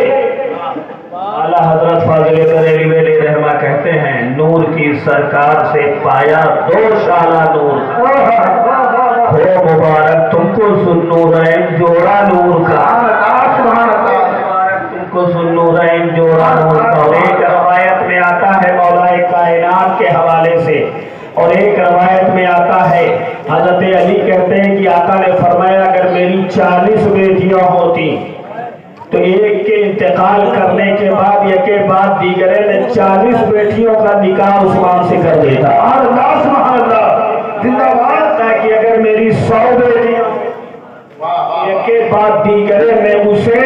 आला हजरत फाज़िल बरेलवी रहमा कहते हैं, नूर की सरकार से पाया दो शाला नूर, हो मुबारक तुमको ज़ुन्नूरैन जोड़ा नूर का, मुबारक तुमको ज़ुन्नूरैन जोड़ा नूर का। और एक रवायत में आता है मौलाए कायनात के हवाले से, और एक रवायत में आता है हजरत अली कहते हैं कि आका ने फरमाया अगर मेरी 40 बेटियां होती तो एक के इंतकाल करने के बाद एक के बाद दीगरे ने 40 बेटियों का निकाह उस्मान से कर देता। जिंदाबाद। ताकि अगर मेरी 100 बेटियां एक के बाद दीगरे में उसे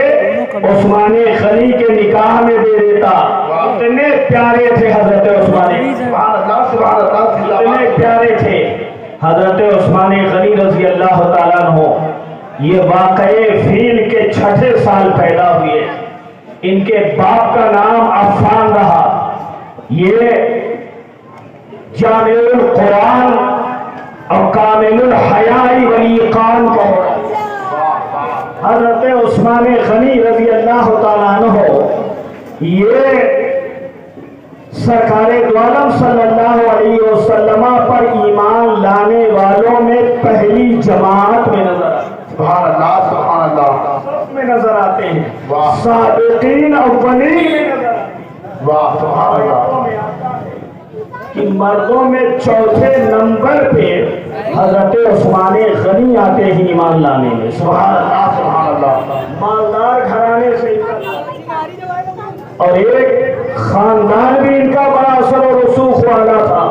उस्मान गनी के निकाह में दे देता। इतने प्यारे थे हजरत उस्मान, इतने प्यारे थे हजरत उस्मान गनी रजी अल्लाह ताला अन्हु। ये वाक़ये फील के 6ठे साल पैदा हुए। इनके बाप का नाम अफ़ान रहा। ये जामिउल कुरान और कामिलुल हयाई वली कान कहो। हजरत उस्मान गनी रजी अल्लाह तआला अन्हु ये सरकार दो आलम सल्लल्लाहु अलैहि वसल्लम पर ईमान लाने वालों में पहली जमात में नजर आते, सुभान अल्लाह, सुभान अल्लाह, सब में नजर आते हैं, वाह। साबिकीन अव्वलीन में नजर आते हैं। वाह, सुभान अल्लाह, कि मर्दों में चौथे नंबर पे हजरत उस्मान गनी आते हैं ईमान लाने में। सुभान अल्लाह, सुभान अल्लाह, मालदार घराने से और एक खानदान भी इनका बड़ा असर और रसूख वाला था।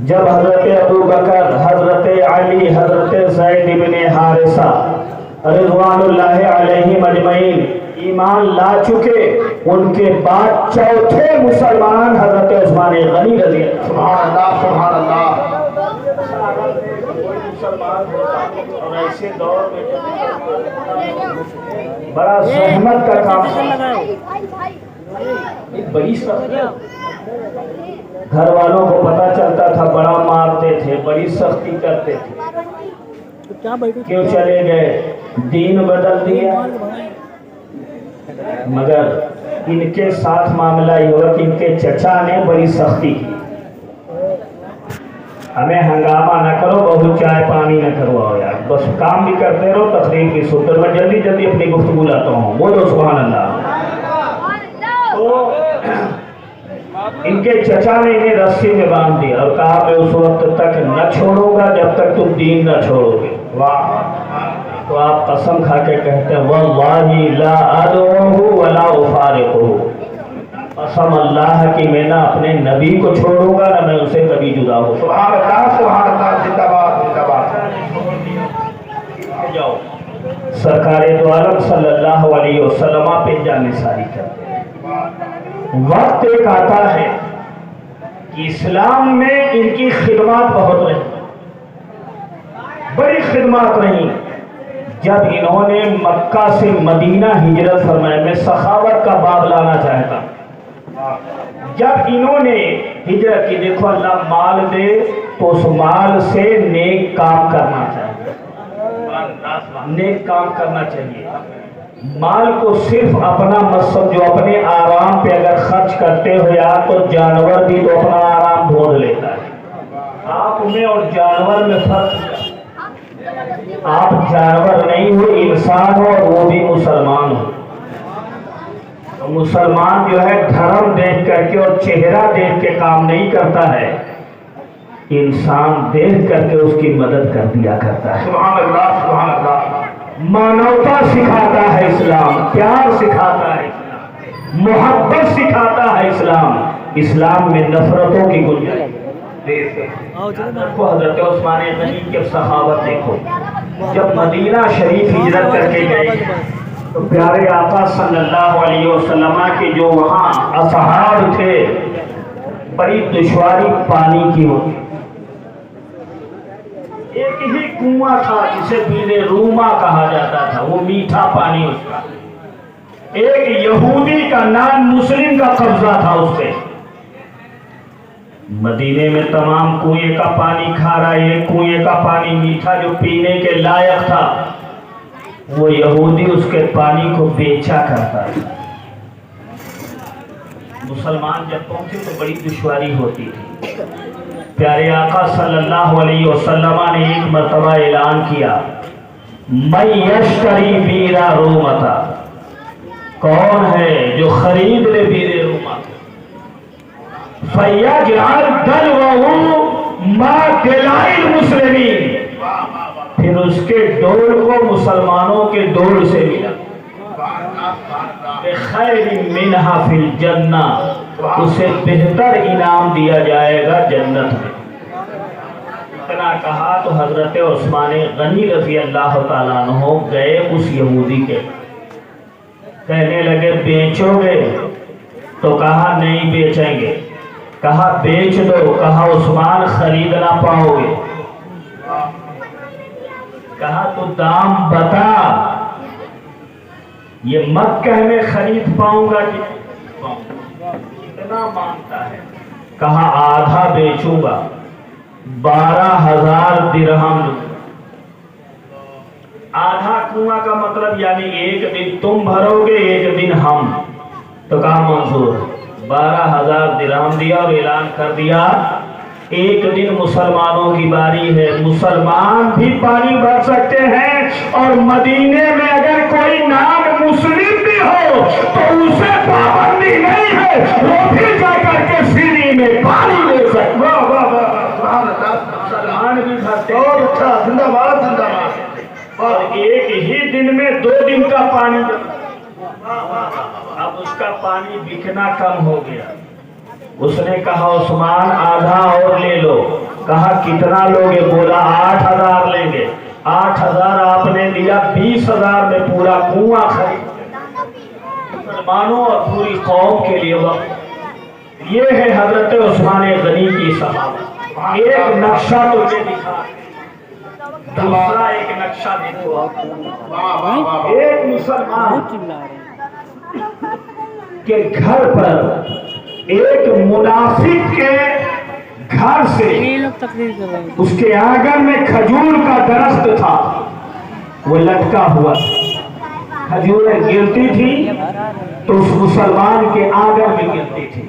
जब हजरत अबू बकर, हजरत अली, हजरत ज़ैद इब्ने हारिसा रिज़वानुल्लाहि अलैहिम अजमईन ईमान ला चुके, उनके बाद चौथे मुसलमान हजरत उस्मान गनी रज़ी अल्लाह। सुभान अल्लाह, सुभान अल्लाह, और ऐसे दौर में बड़ा सहमत का काम एक बड़ी सख्ती, घर वालों को पता चलता था, बड़ा मारते थे, बड़ी सख्ती करते थे। क्यों चले गए? दीन बदल दिया। मगर इनके साथ मामला ये हुआ कि इनके चचा ने बड़ी सख्ती की, हमें हंगामा न करो, बहुत चाय पानी न करवाओ यार, बस काम भी करते रहो, तकरीर भी सुनते रहो। मैं जल्दी जल्दी अपनी गुफ्तगू लाता हूँ, बोलो सुभान अल्लाह। तो इनके चचा ने इन्हें रस्सी में बांध दिया और कहा मैं उस वक्त तक न छोड़ूंगा जब तक तुम दीन न छोड़ोगे। वाह। तो आप कसम खा के कहते हैं वल्लाहि ला अदऊहु वला उफारिकुहु, कसम अल्लाह की मैं ना अपने नबी को छोड़ूंगा ना मैं उसे कभी जुदा हो। सुभान अल्लाह, सुभान अल्लाह, जिंदाबाद, जिंदाबाद। जाओ सरकार दो आलम सल्लल्लाहु अलैहि वसल्लम पे जानिसारी करते हैं। वक्त एक आता है कि इस्लाम में इनकी खिदमत बहुत रही, बड़ी खिदमत रही। जब इन्होंने मक्का से मदीना हिजरत फरमाया, मैं सखावत का बाब लाना चाहता, जब इन्होंने हिजरत की, देखो अल्लाह माल दे तो उस माल से नेक काम करना चाहिए, नेक काम करना चाहिए। माल को सिर्फ अपना मकसद जो अपने आराम पे अगर खर्च करते हो यार, तो जानवर भी तो अपना आराम ढूंढ लेता है। आप में और जानवर में फर्क, आप जानवर नहीं हो, इंसान हो, और वो भी मुसलमान हो। तो मुसलमान जो है धर्म देख करके और चेहरा देख के काम नहीं करता है, इंसान देख करके उसकी मदद कर दिया करता है। सुभान अल्लाह, सुभान अल्लाह। मानवता सिखाता है इस्लाम, प्यार सिखाता है इस्लाम, मोहब्बत सिखाता है इस्लाम। इस्लाम में नफरतों की गुंजाइश देखो। हजरत उस्मान गनी की सखावत देखो, जब मदीना शरीफ हिजरत करके गए तो प्यारे आका सल्लल्लाहु अलैहि वसल्लम के जो वहाँ असहाब थे, बड़ी दुश्वारी पानी की होती। एक ही कुआं था जिसे पीने रूमा कहा जाता था, वो मीठा पानी उसका। एक यहूदी का नाम मुस्लिम का कब्जा था उस पे। मदीने में तमाम कुएं का पानी खा रहा है, एक कुएं का पानी मीठा जो पीने के लायक था, वो यहूदी उसके पानी को बेचा करता था। मुसलमान जब पहुंचे तो बड़ी दुश्वारी होती थी। प्यारे आका सल्लल्लाहु अलैहि वसल्लम ने एक मर्तबा ऐलान किया, मैं यश्तरी बीरा रूमता, कौन है जो खरीद ले बीरे रूमा, फयजअल दलवहु मा दिलाइल मुस्लिमीन, फिर उसके डोल को मुसलमानों के डोल से मिला, खैर मिनहा फिल जन्ना, उसे बेहतर इनाम दिया जाएगा जन्नत में। इतना कहा तो हजरत उस्मान गनी रज़ी अल्लाह ताला अन्हु गए उस यहूदी के, कहने लगे बेचोगे? तो कहा नहीं बेचेंगे। कहा बेच दो, कहा उस्मान खरीद ना पाओगे। कहा तो दाम बता, ये मक्का में खरीद पाऊंगा कि कितना मांगता है? कहा आधा बेचूंगा। 12,000 दिरहम लूं। आधा कुआं का मतलब यानी एक दिन तुम भरोगे, एक दिन हम। तो कहा मंजूर। 12,000 दिरहम दिया और ऐलान कर दिया एक दिन मुसलमानों की बारी है, मुसलमान भी पानी भर सकते हैं और मदीने में अगर कोई नाम मुस्लिम भी हो तो उसे पाबंदी नहीं है, वो भी जाकर के सीढ़ी में पानी ले सकते। वाह वाह वाह, मुसलमान भी भरते हैं। बहुत अच्छा, जिंदाबाद जिंदाबाद। और एक ही दिन में 2 दिन का पानी, अब उसका पानी बिकना कम हो गया। उसने कहा उस्मान आधा और ले लो। कहा कितना लोगे? बोला 8,000 लेंगे। 8,000 आपने दिया, 20,000 में पूरा कुआं खरीद मुसलमानों और पूरी कौम के लिए वक्त। ये है हजरत उस्मान गनी की सहाबत। एक नक्शा तुझे दिखा, दूसरा एक नक्शा देखो। एक मुसलमान के घर पर एक मुनाफिक के घर से उसके आंगन में खजूर का दरख्त था, वो लटका हुआ। खजूरें गिरती थी तो उस मुसलमान के आंगन में गिरती थी।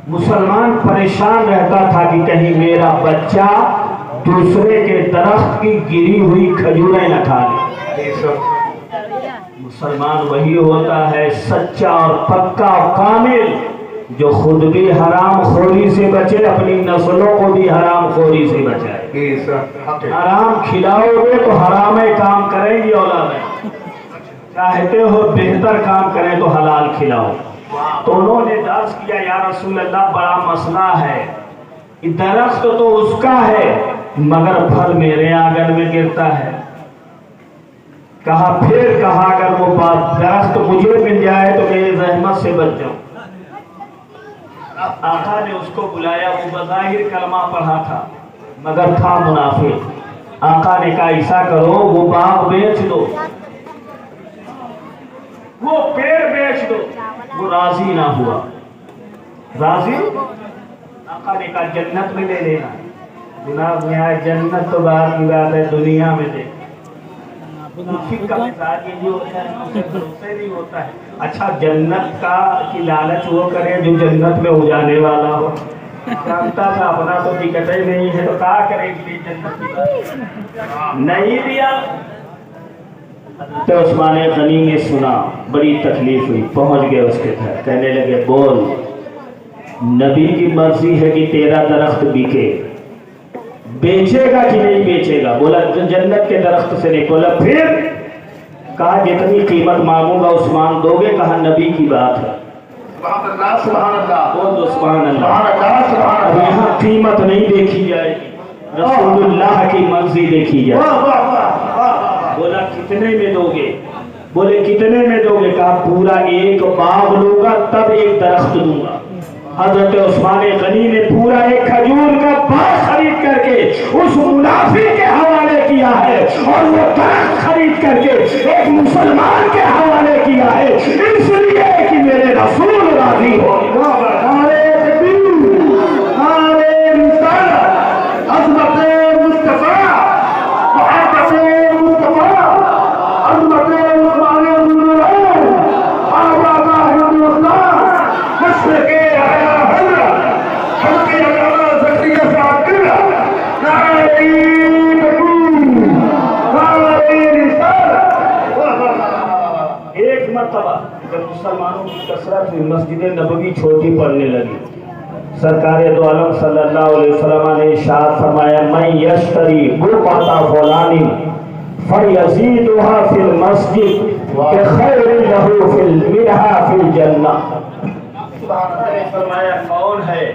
मुसलमान परेशान रहता था कि कहीं मेरा बच्चा दूसरे के दरख्त की गिरी हुई खजूरें न खा ले। मुसलमान वही होता है सच्चा और पक्का और कामिल, जो खुद भी हराम खोरी से बचे, अपनी नस्लों को भी हराम खोरी से बचाए। हराम खिलाओगे तो हराम काम करेंगी औलाद। चाहते हो बेहतर काम करें तो हलाल खिलाओ। तो उन्होंने दर्ज किया या रसूल अल्लाह बड़ा मसला है, दरख्त तो उसका है मगर फल मेरे आंगन में गिरता है। कहा फिर कहा अगर वो दरख्त मुझे मिल जाए तो मेरी रहमत से बच जाऊं। आका ने उसको बुलाया, वो बज़ाहिर कलमा पढ़ा था मगर था मुनाफिक। आका ने कहा ऐसा करो वो बाग बेच दो, वो पेड़ बेच दो। वो राजी ना हुआ। राजी? आका ने कहा जन्नत में ले लेना। जनाब यहाँ जन्नत तो बाहर की बात है, दुनिया में दे। मुनाफिक का मिजाज ये होता है, उसे भरोसे नहीं होता है। अच्छा जन्नत का की लालच वो करे जो जन्नत में उजाने वाला हो। जानता था अपना तो टिकट ही नहीं है तो क्या करेगी जन्नत की बात। नहीं दिया तो उस्मान गनी ने सुना, बड़ी तकलीफ हुई, पहुंच गए उसके घर। कहने लगे बोल, नबी की मर्जी है कि तेरा दरख्त बिके, बेचेगा कि नहीं बेचेगा? बोला जन्नत के दरख्त से नहीं। बोला फिर? कहा जितनी कीमत मांगूंगा उस्मान दोगे? कहा नबी की बात है। बोल सुभान अल्लाह। अब यहाँ कीमत नहीं देखी जाएगी, रसूलुल्लाह की मर्जी देखी जाएगी। बोला कितने में दोगे? बोले कितने में दोगे? कहा पूरा एक बाग लूंगा तब एक दरख्त दूंगा। हजरत उस्मान गनी ने पूरा एक खजूर का बाग खरीद करके उस मुनाफिक के हवाले किया है और वो दरख्त खरीद करके एक मुसलमान के हवाले किया है, इसलिए कि मेरे रसूल राजी हो। जब मुसलमानों की कसरत हुई, मस्जिद नबवी छोटी पड़ने लगी। सरकार दो आलम सल्लल्लाहु अलैहि वसल्लम ने इरशाद फरमाया मैं यश्तरी बुक़अता फलानी फयज़ीदुहा फिल मस्जिद खैर लहू फिल मिनहा फिल जन्नह। फरमाया कौन है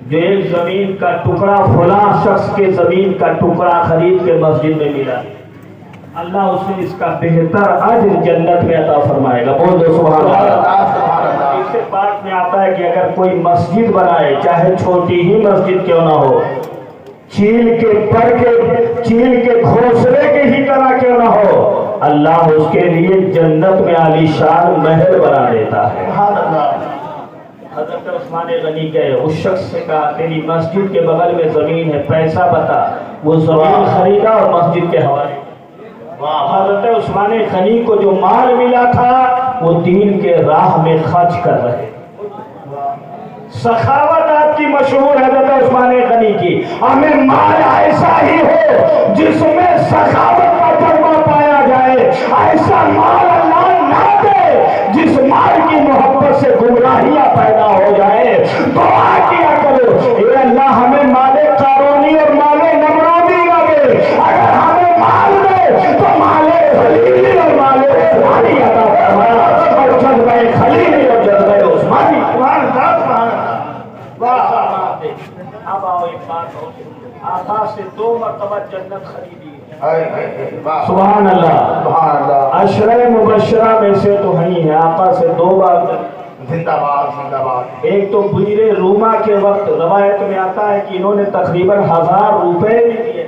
जो एक जमीन का टुकड़ा फला शख्स के जमीन का टुकड़ा खरीद के मस्जिद में मिला, अल्लाह उसे इसका बेहतर अज्र जन्नत में अता फरमाएगा। बोल दो सुभान अल्लाह। इससे बात में आता है कि अगर कोई मस्जिद बनाए, चाहे छोटी ही मस्जिद क्यों ना हो, चील के घोंसले के ही तरह क्यों ना हो, अल्लाह उसके लिए जन्नत में आलीशान महल बना देता है। حضرت عثمان غنی گئے، اس شخص سے کہا تیری مسجد کے بغل میں زمین ہے، پیسہ بتا۔ وہ زمین خریدا اور مسجد کے حوالے۔ حضرت عثمان غنی کو جو مال ملا تھا وہ دین کے راہ میں خرچ کر رہے۔ سخاوت آپ کی مشہور حضرت عثمان غنی کی، ہمیں مال ایسا ہی ہو جس میں سخاوت کا جذبہ پایا جائے، ایسا مال اللہ نہ دے جس مال کی محبت سے گمراہیاں پیدا ہو جائے۔ دعا کیا کرو اے اللہ ہمیں مال قارونی اور مال نمرودی نہ دے، اگر ہمیں مال دے تو مال خلیلی اور مال عثمانی عطا فرما، اور جذبہ خلیلی اور جذبہ عثمانی۔ اب آؤ ایک بات ہو، آقا سے 2 مرتبہ جنت خریدی ہے۔ سبحان اللہ، عشرہ مبشرہ میں سے تو ہیں، آقا سے 2 بار زندہ باد زندہ باد۔ ایک تو بیر روما کے وقت روایت میں آتا ہے کہ انہوں نے تقریباً 1000 روپے بھی دیے،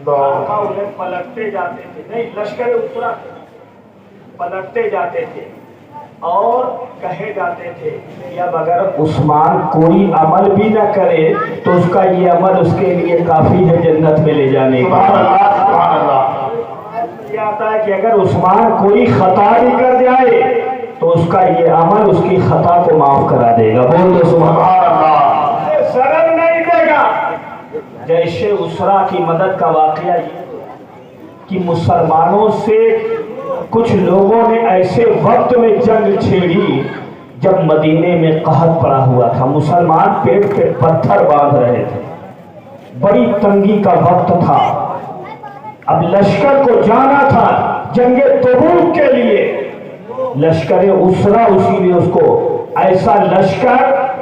آقا انہیں پلٹتے جاتے تھے، نہیں لشکر اترا پلٹتے جاتے تھے اور کہے جاتے تھے کہ اب اگر عثمان کوئی عمل بھی نہ کرے تو اس کا یہ عمل اس کے لیے کافی ہے جنت میں لے جانے کا۔ سبحان اللہ۔ یہ آتا ہے کہ اگر عثمان کوئی خطا بھی کر جائے تو اس کا یہ عمل اس کی خطا کو معاف کرا دے گا۔ بول دو سبحان اللہ۔ ضرر نہیں دے گا۔ جیش اسرا کی مدد کا واقعہ یہ کہ مسلمانوں سے کچھ لوگوں نے ایسے وقت میں جنگ چھیڑی جب مدینے میں قحط پڑا ہوا تھا، مسلمان پیٹ پہ پتھر باندھ رہے تھے، بڑی تنگی کا وقت تھا، اب لشکر کو جانا تھا جنگ تبوک کے لیے، لشکر اسرا اسی لیے اس کو، ایسا لشکر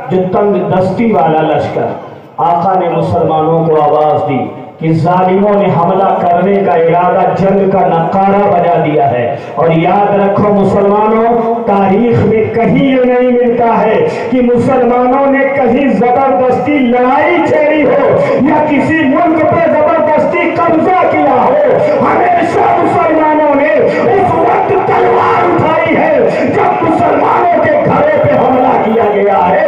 جو تنگ دستی والا لشکر۔ آقا نے مسلمانوں کو آواز دی کہ ظالموں نے حملہ کرنے کا ارادہ جنگ کا نقارہ بجا دیا ہے، اور یاد رکھو مسلمانوں، تاریخ میں کہیں یہ نہیں ملتا ہے کہ مسلمانوں نے کہیں زبردستی لڑائی چھیڑی ہو یا کسی ملک پہ زبردستی قبضہ کیا ہو۔ ہمیشہ مسلمانوں نے اس وقت تلوار اٹھائی ہے جب مسلمانوں کے گھروں پہ حملہ کیا گیا ہے،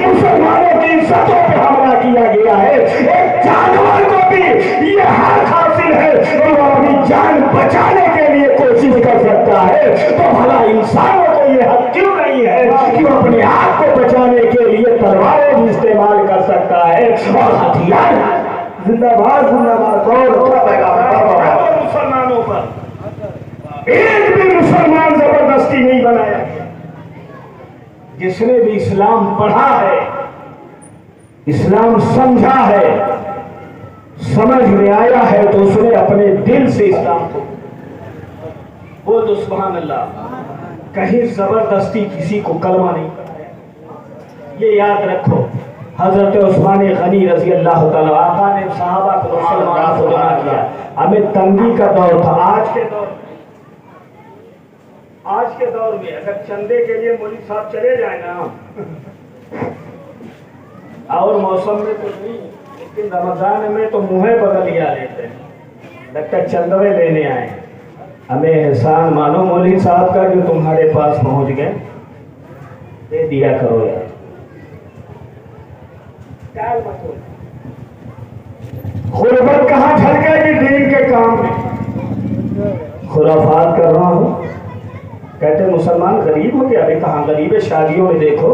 مسلمانوں کی عزتوں پہ حملہ کیا گیا ہے۔ ایک جانور کو بھی یہ حق حاصل ہے کہ وہ اپنی جان بچانے کے لیے کوشش کر سکتا ہے، تو بھلا انسانوں کو یہ حق کیوں نہیں ہے کہ وہ اپنے آپ کو بچانے کے لیے تلواریں بھی استعمال کر سکتا ہے اور ہتھیار۔ زندہ باد زندہ باد۔ اور مسلمانوں پر ایک بھی مسلمان زبردستی نہیں بنایا، جس نے بھی اسلام پڑھا ہے، اسلام سمجھا ہے، سمجھ میں آیا ہے، تو اس نے اپنے دل سے اسلام کو وہ تو سبحان اللہ، کہیں زبردستی کسی کو کلمہ نہیں پڑھایا۔ یہ یاد رکھو، حضرت عثمان غنی رضی اللہ تعالیٰ، آقا نے صحابہ کو مسلمانوں کو جمع کیا۔ ہمیں تنگی کا دور تھا، آج کے دور میں اگر چندے کے لیے مولوی صاحب چلے جائیں نا، اور موسم میں تو نہیں، لیکن رمضان میں تو منہ بدل لیا لیتے ہیں، لگتا ہے چندوے لینے آئے۔ ہمیں احسان مانو مولوی صاحب کا جو تمہارے پاس پہنچ گئے، دے دیا کرو یار، غربت کہاں جھلکے گی دین کے کام میں؟ خرافات کر رہا ہوں، کہتے مسلمان غریب ہو گیا، ابھی کہاں غریب ہے؟ شادیوں میں دیکھو،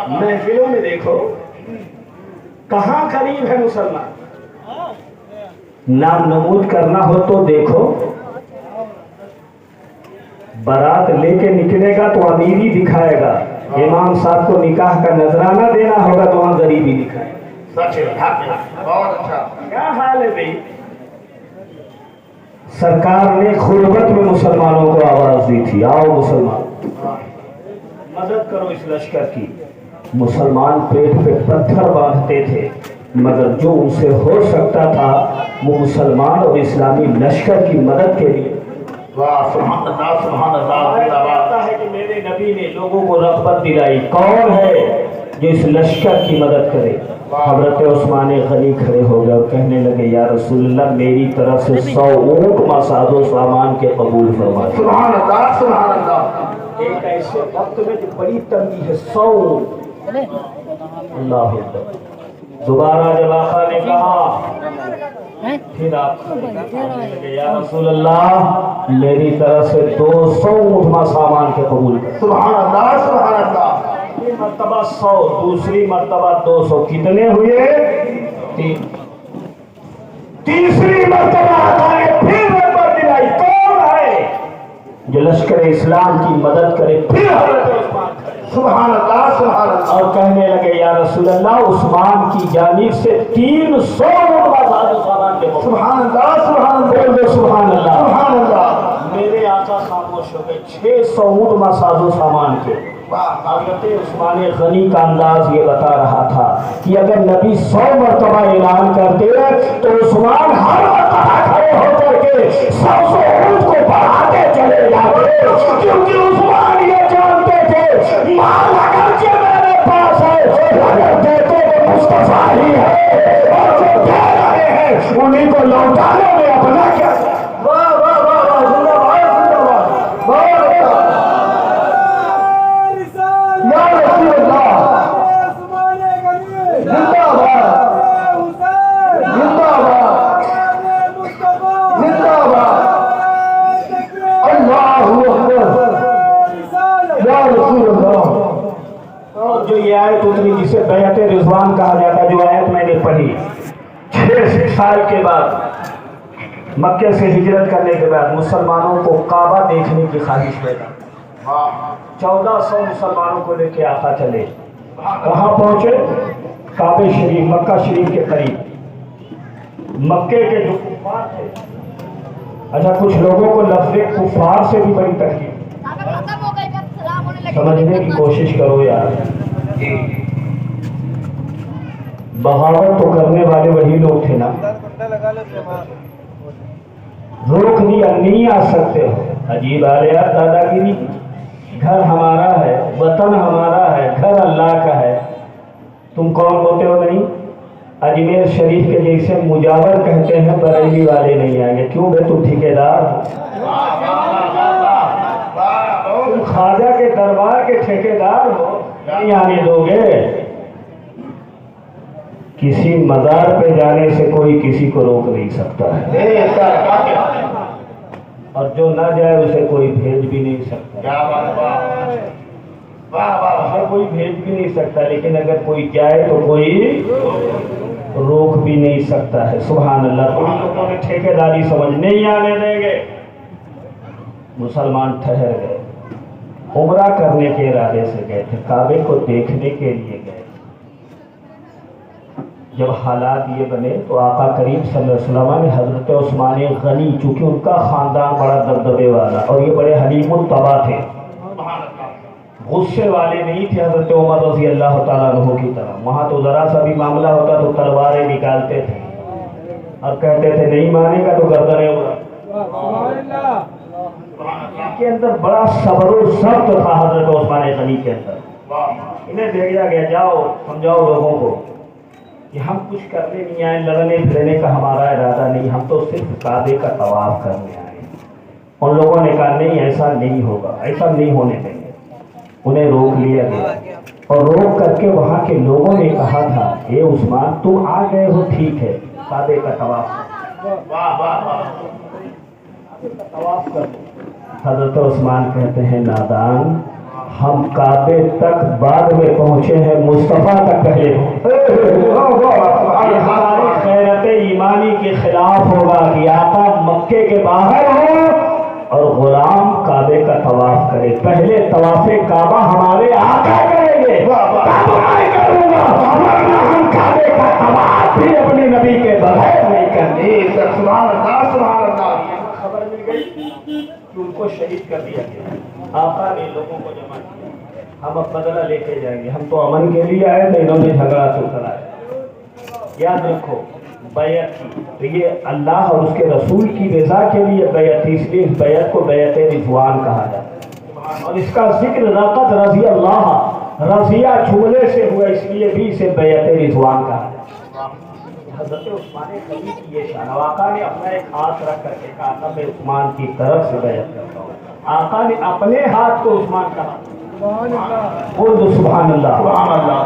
محفلوں میں دیکھو، کہاں غریب ہے مسلمان؟ نام نمود کرنا ہو تو دیکھو، بارات لے کے نکلے گا تو امیری دکھائے گا، امام صاحب کو نکاح کا نذرانہ دینا ہوگا تو وہاں غریبی دکھائے گا۔ بہت اچھا۔ کیا حال ہے بھائی؟ سرکار نے غربت میں مسلمانوں کو آواز دی تھی، آؤ مسلمان مدد کرو اس لشکر کی۔ مسلمان پیٹ پہ پتھر باندھتے تھے، مگر جو ان سے ہو سکتا تھا وہ مسلمان اور اسلامی لشکر کی مدد کے لیے۔ سبحان اللہ سبحان اللہ۔ آتا ہے کہ میرے نبی نے لوگوں کو رغبت دلائی، کون ہے جو اس لشکر کی مدد کرے؟ حضرت عثمان غنی کھڑے ہو گئے اور کہنے لگے یا رسول اللہ میری طرف سے 100 اونٹ ساز و سامان کے قبول فرمائے۔ سبحان اللہ سبحان اللہ۔ ایک ایسے وقت میں جو بڑی تنگی ہے، سو اللہ اکبر. دوبارہ جب آقا نے کہا پھر آپ یا رسول اللہ میری طرف سے 200 اٹھما سامان کے قبول کر. سبحان اللہ سبحان اللہ. پہلی مرتبہ 100، دوسری مرتبہ 200، کتنے ہوئے؟ 3. تیسری مرتبہ آقا نے پھر نمبر دلائی، کون ہے جو لشکر اسلام کی مدد کرے؟ پھر حضرت عثمان کھڑے. سبحان اللہ سبحان اللہ. اور کہنے لگے یا رسول اللہ عثمان کی جانب سے 300 اٹھما سامان کے قبول. سبحان اللہ سبحان اللہ. بول دو سبحان اللہ. سبحان اللہ. میرے آقا خاموش ہو گئے. 600 اٹھما سازو سامان کے. حضرت عثمان غنی کا انداز یہ بتا رہا تھا کہ اگر نبی 100 مرتبہ اعلان کرتے تو عثمان ہر مرتبہ کھڑے ہو کر کے 100 اونٹ کو بڑھاتے چلے جاتے، کیونکہ عثمان یہ جانتے تھے مال اگرچہ میرے پاس ہے اگر دیتے تو مصطفیٰ ہی ہے، اور جو دے رہے ہیں انہیں کو لوٹانے میں اپنا کیا. واہ واہ واہ واہ. زندہ باد زندہ باد. واہ واہ. یا رسول اللہ زندہ باد زندہ باد زندہ باد. اللہ اکبر. یا رسول اللہ. اور جو یہ آیت اتری جسے بیعت رضوان کہا جاتا ہے، جو آیت میں نے پڑھی 6 سال کے بعد مکے سے ہجرت کرنے کے بعد مسلمانوں کو کعبہ دیکھنے کی خواہش پیدا، 1400 مسلمانوں کو لے کے آقا چلے. کہاں پہنچے؟ کعبہ شریف، مکہ شریف کے قریب. مکے کے جو کفار تھے، اچھا کچھ لوگوں کو لفظ کفار سے بھی بڑی تکلیف. سمجھنے کی کوشش کرو یار. بغاوت تو کرنے والے وہی لوگ تھے نا. روک دیا نہیں آ سکتے ہو. عجیب آ رہے یار دادا گیری. گھر ہمارا ہے، وطن ہمارا ہے، گھر اللہ کا ہے. تم کون ہوتے ہو؟ نہیں اجمیر شریف کے جیسے مجاور کہتے ہیں بریلی والے نہیں آئیں گے. کیوں بھائی تم ٹھیکیدار ہو؟ تم خواجہ کے دربار کے ٹھیکیدار ہو، نہیں آنے دو گے. کسی مزار پہ جانے سے کوئی کسی کو روک نہیں سکتا ہے، اور جو نہ جائے اسے کوئی بھیج بھی نہیں سکتا. اسے کوئی بھیج بھی نہیں سکتا، لیکن اگر کوئی جائے تو کوئی روک بھی نہیں سکتا ہے. سبحان اللہ. تو ان لوگوں نے ٹھیکیداری سمجھ نہیں آنے دیں گے. مسلمان ٹھہر گئے، عمرہ کرنے کے ارادے سے گئے تھے، کعبے کو دیکھنے کے لیے گئے. جب حالات یہ بنے تو آقا کریم صلی اللہ علیہ وسلم نے حضرت عثمان غنی، چونکہ ان کا خاندان بڑا دبدبے والا اور یہ بڑے حلیم الطبع تھے، غصے والے نہیں تھے حضرت عمر رضی اللہ تعالیٰ عنہ کی طرح. وہاں تو ذرا سا بھی معاملہ ہوتا تو تلواریں نکالتے تھے اور کہتے تھے نہیں مانے گا تو گردنیں اڑا. ان کے اندر بڑا صبر و ضبط تھا حضرت عثمان غنی کے اندر. انہیں بھیجا گیا جاؤ سمجھاؤ لوگوں کو کہ ہم کچھ کرنے نہیں آئے، لڑنے پھرنے کا ہمارا ارادہ نہیں، ہم تو صرف کعبے کا طواف کرنے آئے. ان لوگوں نے کہا نہیں ایسا نہیں ہوگا، ایسا نہیں ہونے دیں گے. انہیں روک لیا گیا اور روک کر کے وہاں کے لوگوں نے کہا تھا اے عثمان تم آ گئے ہو ٹھیک ہے، کعبے کا طواف کر. حضرت عثمان کہتے ہیں نادان، ہم کعبے تک بعد میں پہنچے ہیں، مصطفیٰ تک پہلے پہنچے. یہ ہماری غیرت ایمانی کے خلاف ہوگا کہ آقا مکے کے باہر ہو اور غلام کعبے کا طواف کرے. پہلے طواف کعبہ ہمارے آقا کریں گے، تب میں کروں گا، ورنہ ہم کعبے کا طواف بھی اپنے نبی کے بغیر نہیں کریں. سبحان اللہ سبحان اللہ. خبر مل گئی کہ ان کو شہید کر دیا گیا. آقا نے لوگوں کو جمع کیا، ہم اب بدلہ لے کے جائیں گے، ہم تو امن کے لیے آئے تھے، انہوں نے جھگڑا تو کرایا. یاد رکھو بیعت کی تو یہ اللہ اور اس کے رسول کی رضا کے لیے بیعت تھی، اس لیے اس بیعت کو بیعت رضوان کہا جاتا ہے. اور اس کا ذکر لقد رضی اللہ، رضیہ جملے سے ہوا، اس لیے بھی اسے بیعت رضوان کہا جاتا ہے. حضرت عثمان غنی کی یہ شان، آقا نے اپنا ایک ہاتھ رکھ کر کے کہا تھا میں عثمان کی طرف سے بیعت کرتا ہوں. آقا نے اپنے ہاتھ کو عثمان کہا، بول سبحان اللہ۔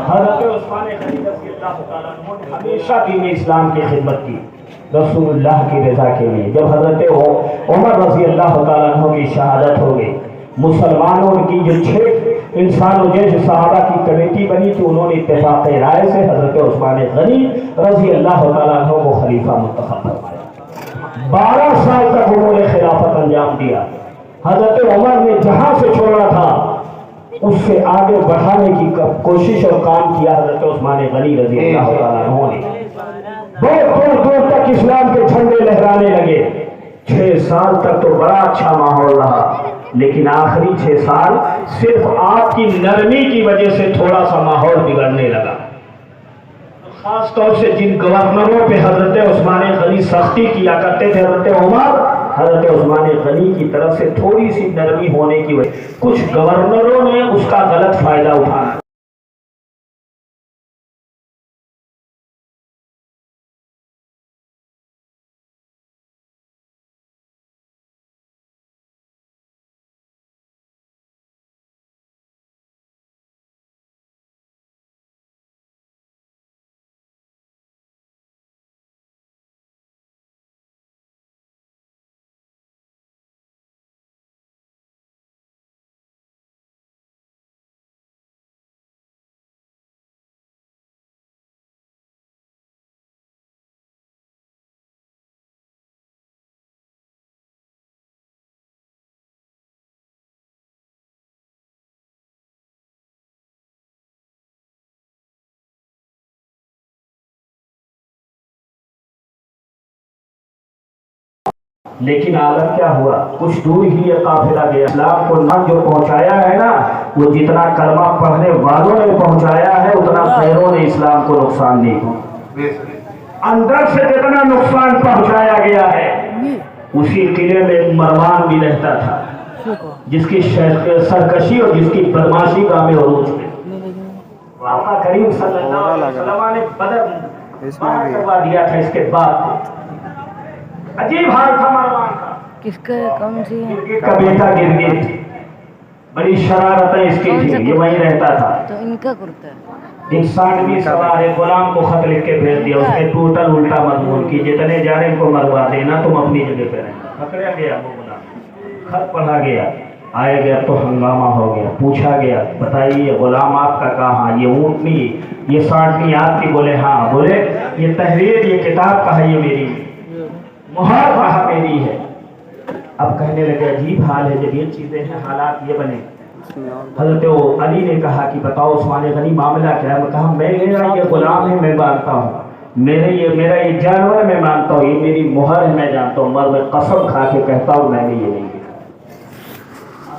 حضرت عثمان غنی رضی اللہ تعالیٰ عنہ نے ہمیشہ دین اسلام کی خدمت کی، رسول اللہ کی رضا کے لیے۔ جب حضرت عمر رضی اللہ تعالیٰ عنہ کی شہادت ہو گئی، مسلمانوں کی جو 6 انسانوں جیسے صحابہ کی کمیٹی بنی تھی، انہوں نے اتفاق رائے سے حضرت عثمان غنی رضی اللہ تعالیٰ عنہ کو خلیفہ منتخب فرمایا۔ 12 سال تک انہوں نے خلافت انجام دیا۔ حضرت عمر نے جہاں سے چھوڑا تھا اس سے آگے بڑھانے کی کوشش اور کام کیا حضرت عثمان غنی رضی اللہ تعالیٰ عنہ نے۔ بہت دور دور تک اسلام کے جھنڈے لہرانے لگے۔ 6 سال تک تو بڑا اچھا ماحول رہا، لیکن آخری 6 سال صرف آپ کی نرمی کی وجہ سے تھوڑا سا ماحول بگڑنے لگا۔ خاص طور سے جن گورنروں پہ حضرت عثمان غنی سختی کیا کرتے تھے، حضرت عمر حضرت عثمان غنی کی طرف سے تھوڑی سی نرمی ہونے کی وجہ کچھ گورنروں نے اس کا غلط فائدہ اٹھایا۔ لیکن عالم کیا ہوا، کچھ دور ہی یہ قافلہ گیا۔ اسلام کو نہ جو پہنچایا ہے نا، وہ جتنا کلمہ پڑھنے والوں نے پہنچایا ہے اتنا غیروں نے اسلام کو نقصان نہیں پہنچایا۔ اندر سے جتنا نقصان پہنچایا گیا ہے، اسی قلعے میں ایک مروان بھی رہتا تھا جس کی سرکشی اور جس کی بدماشی کا ہمیں عروج ہے۔ آقا کریم صلی اللہ علیہ وسلم نے بدر باہر کروا دیا تھا۔ اس کے بعد عجیب حال تھا مروان کا۔ کس کا کون سی ہے؟ گرگٹ کا بیٹا گرگٹ، بڑی شرارتیں اس کی تھی، یہ وہیں رہتا تھا۔ تو ان کا کرتا ہے ایک 60 سوار غلام کو خط لکھ کے بھیج دیا، اس نے ٹوٹل الٹا مضمون کی، جتنے جا رہے ان کو مروا دینا، تم اپنی جگہ پہ رہنا۔ پکڑا گیا وہ غلام، خط پڑھا گیا، آیا گیا تو ہنگامہ ہو گیا۔ پوچھا گیا بتائیے غلام آپ کا کہاں؟ یہ اونٹنی یہ سانٹنی آپ کی؟ بولے ہاں۔ بولے یہ تحریر یہ کتاب کا ہے، یہ میری مہر کہا میری ہے۔ اب کہنے لگے عجیب حال ہے، جب یہ چیزیں ہیں حالات یہ بنے۔ حضرت علی نے کہا کہ بتاؤ عثمان غنی معاملہ کیا ہے؟ میں کہا میرا یہ غلام ہے، میں مانتا ہوں، میرا یہ جانور ہے، میں مانتا ہوں، یہ میری مہر ہے، میں جانتا ہوں، مگر میں قسم کھا کے کہتا ہوں میں نے یہ نہیں کیا۔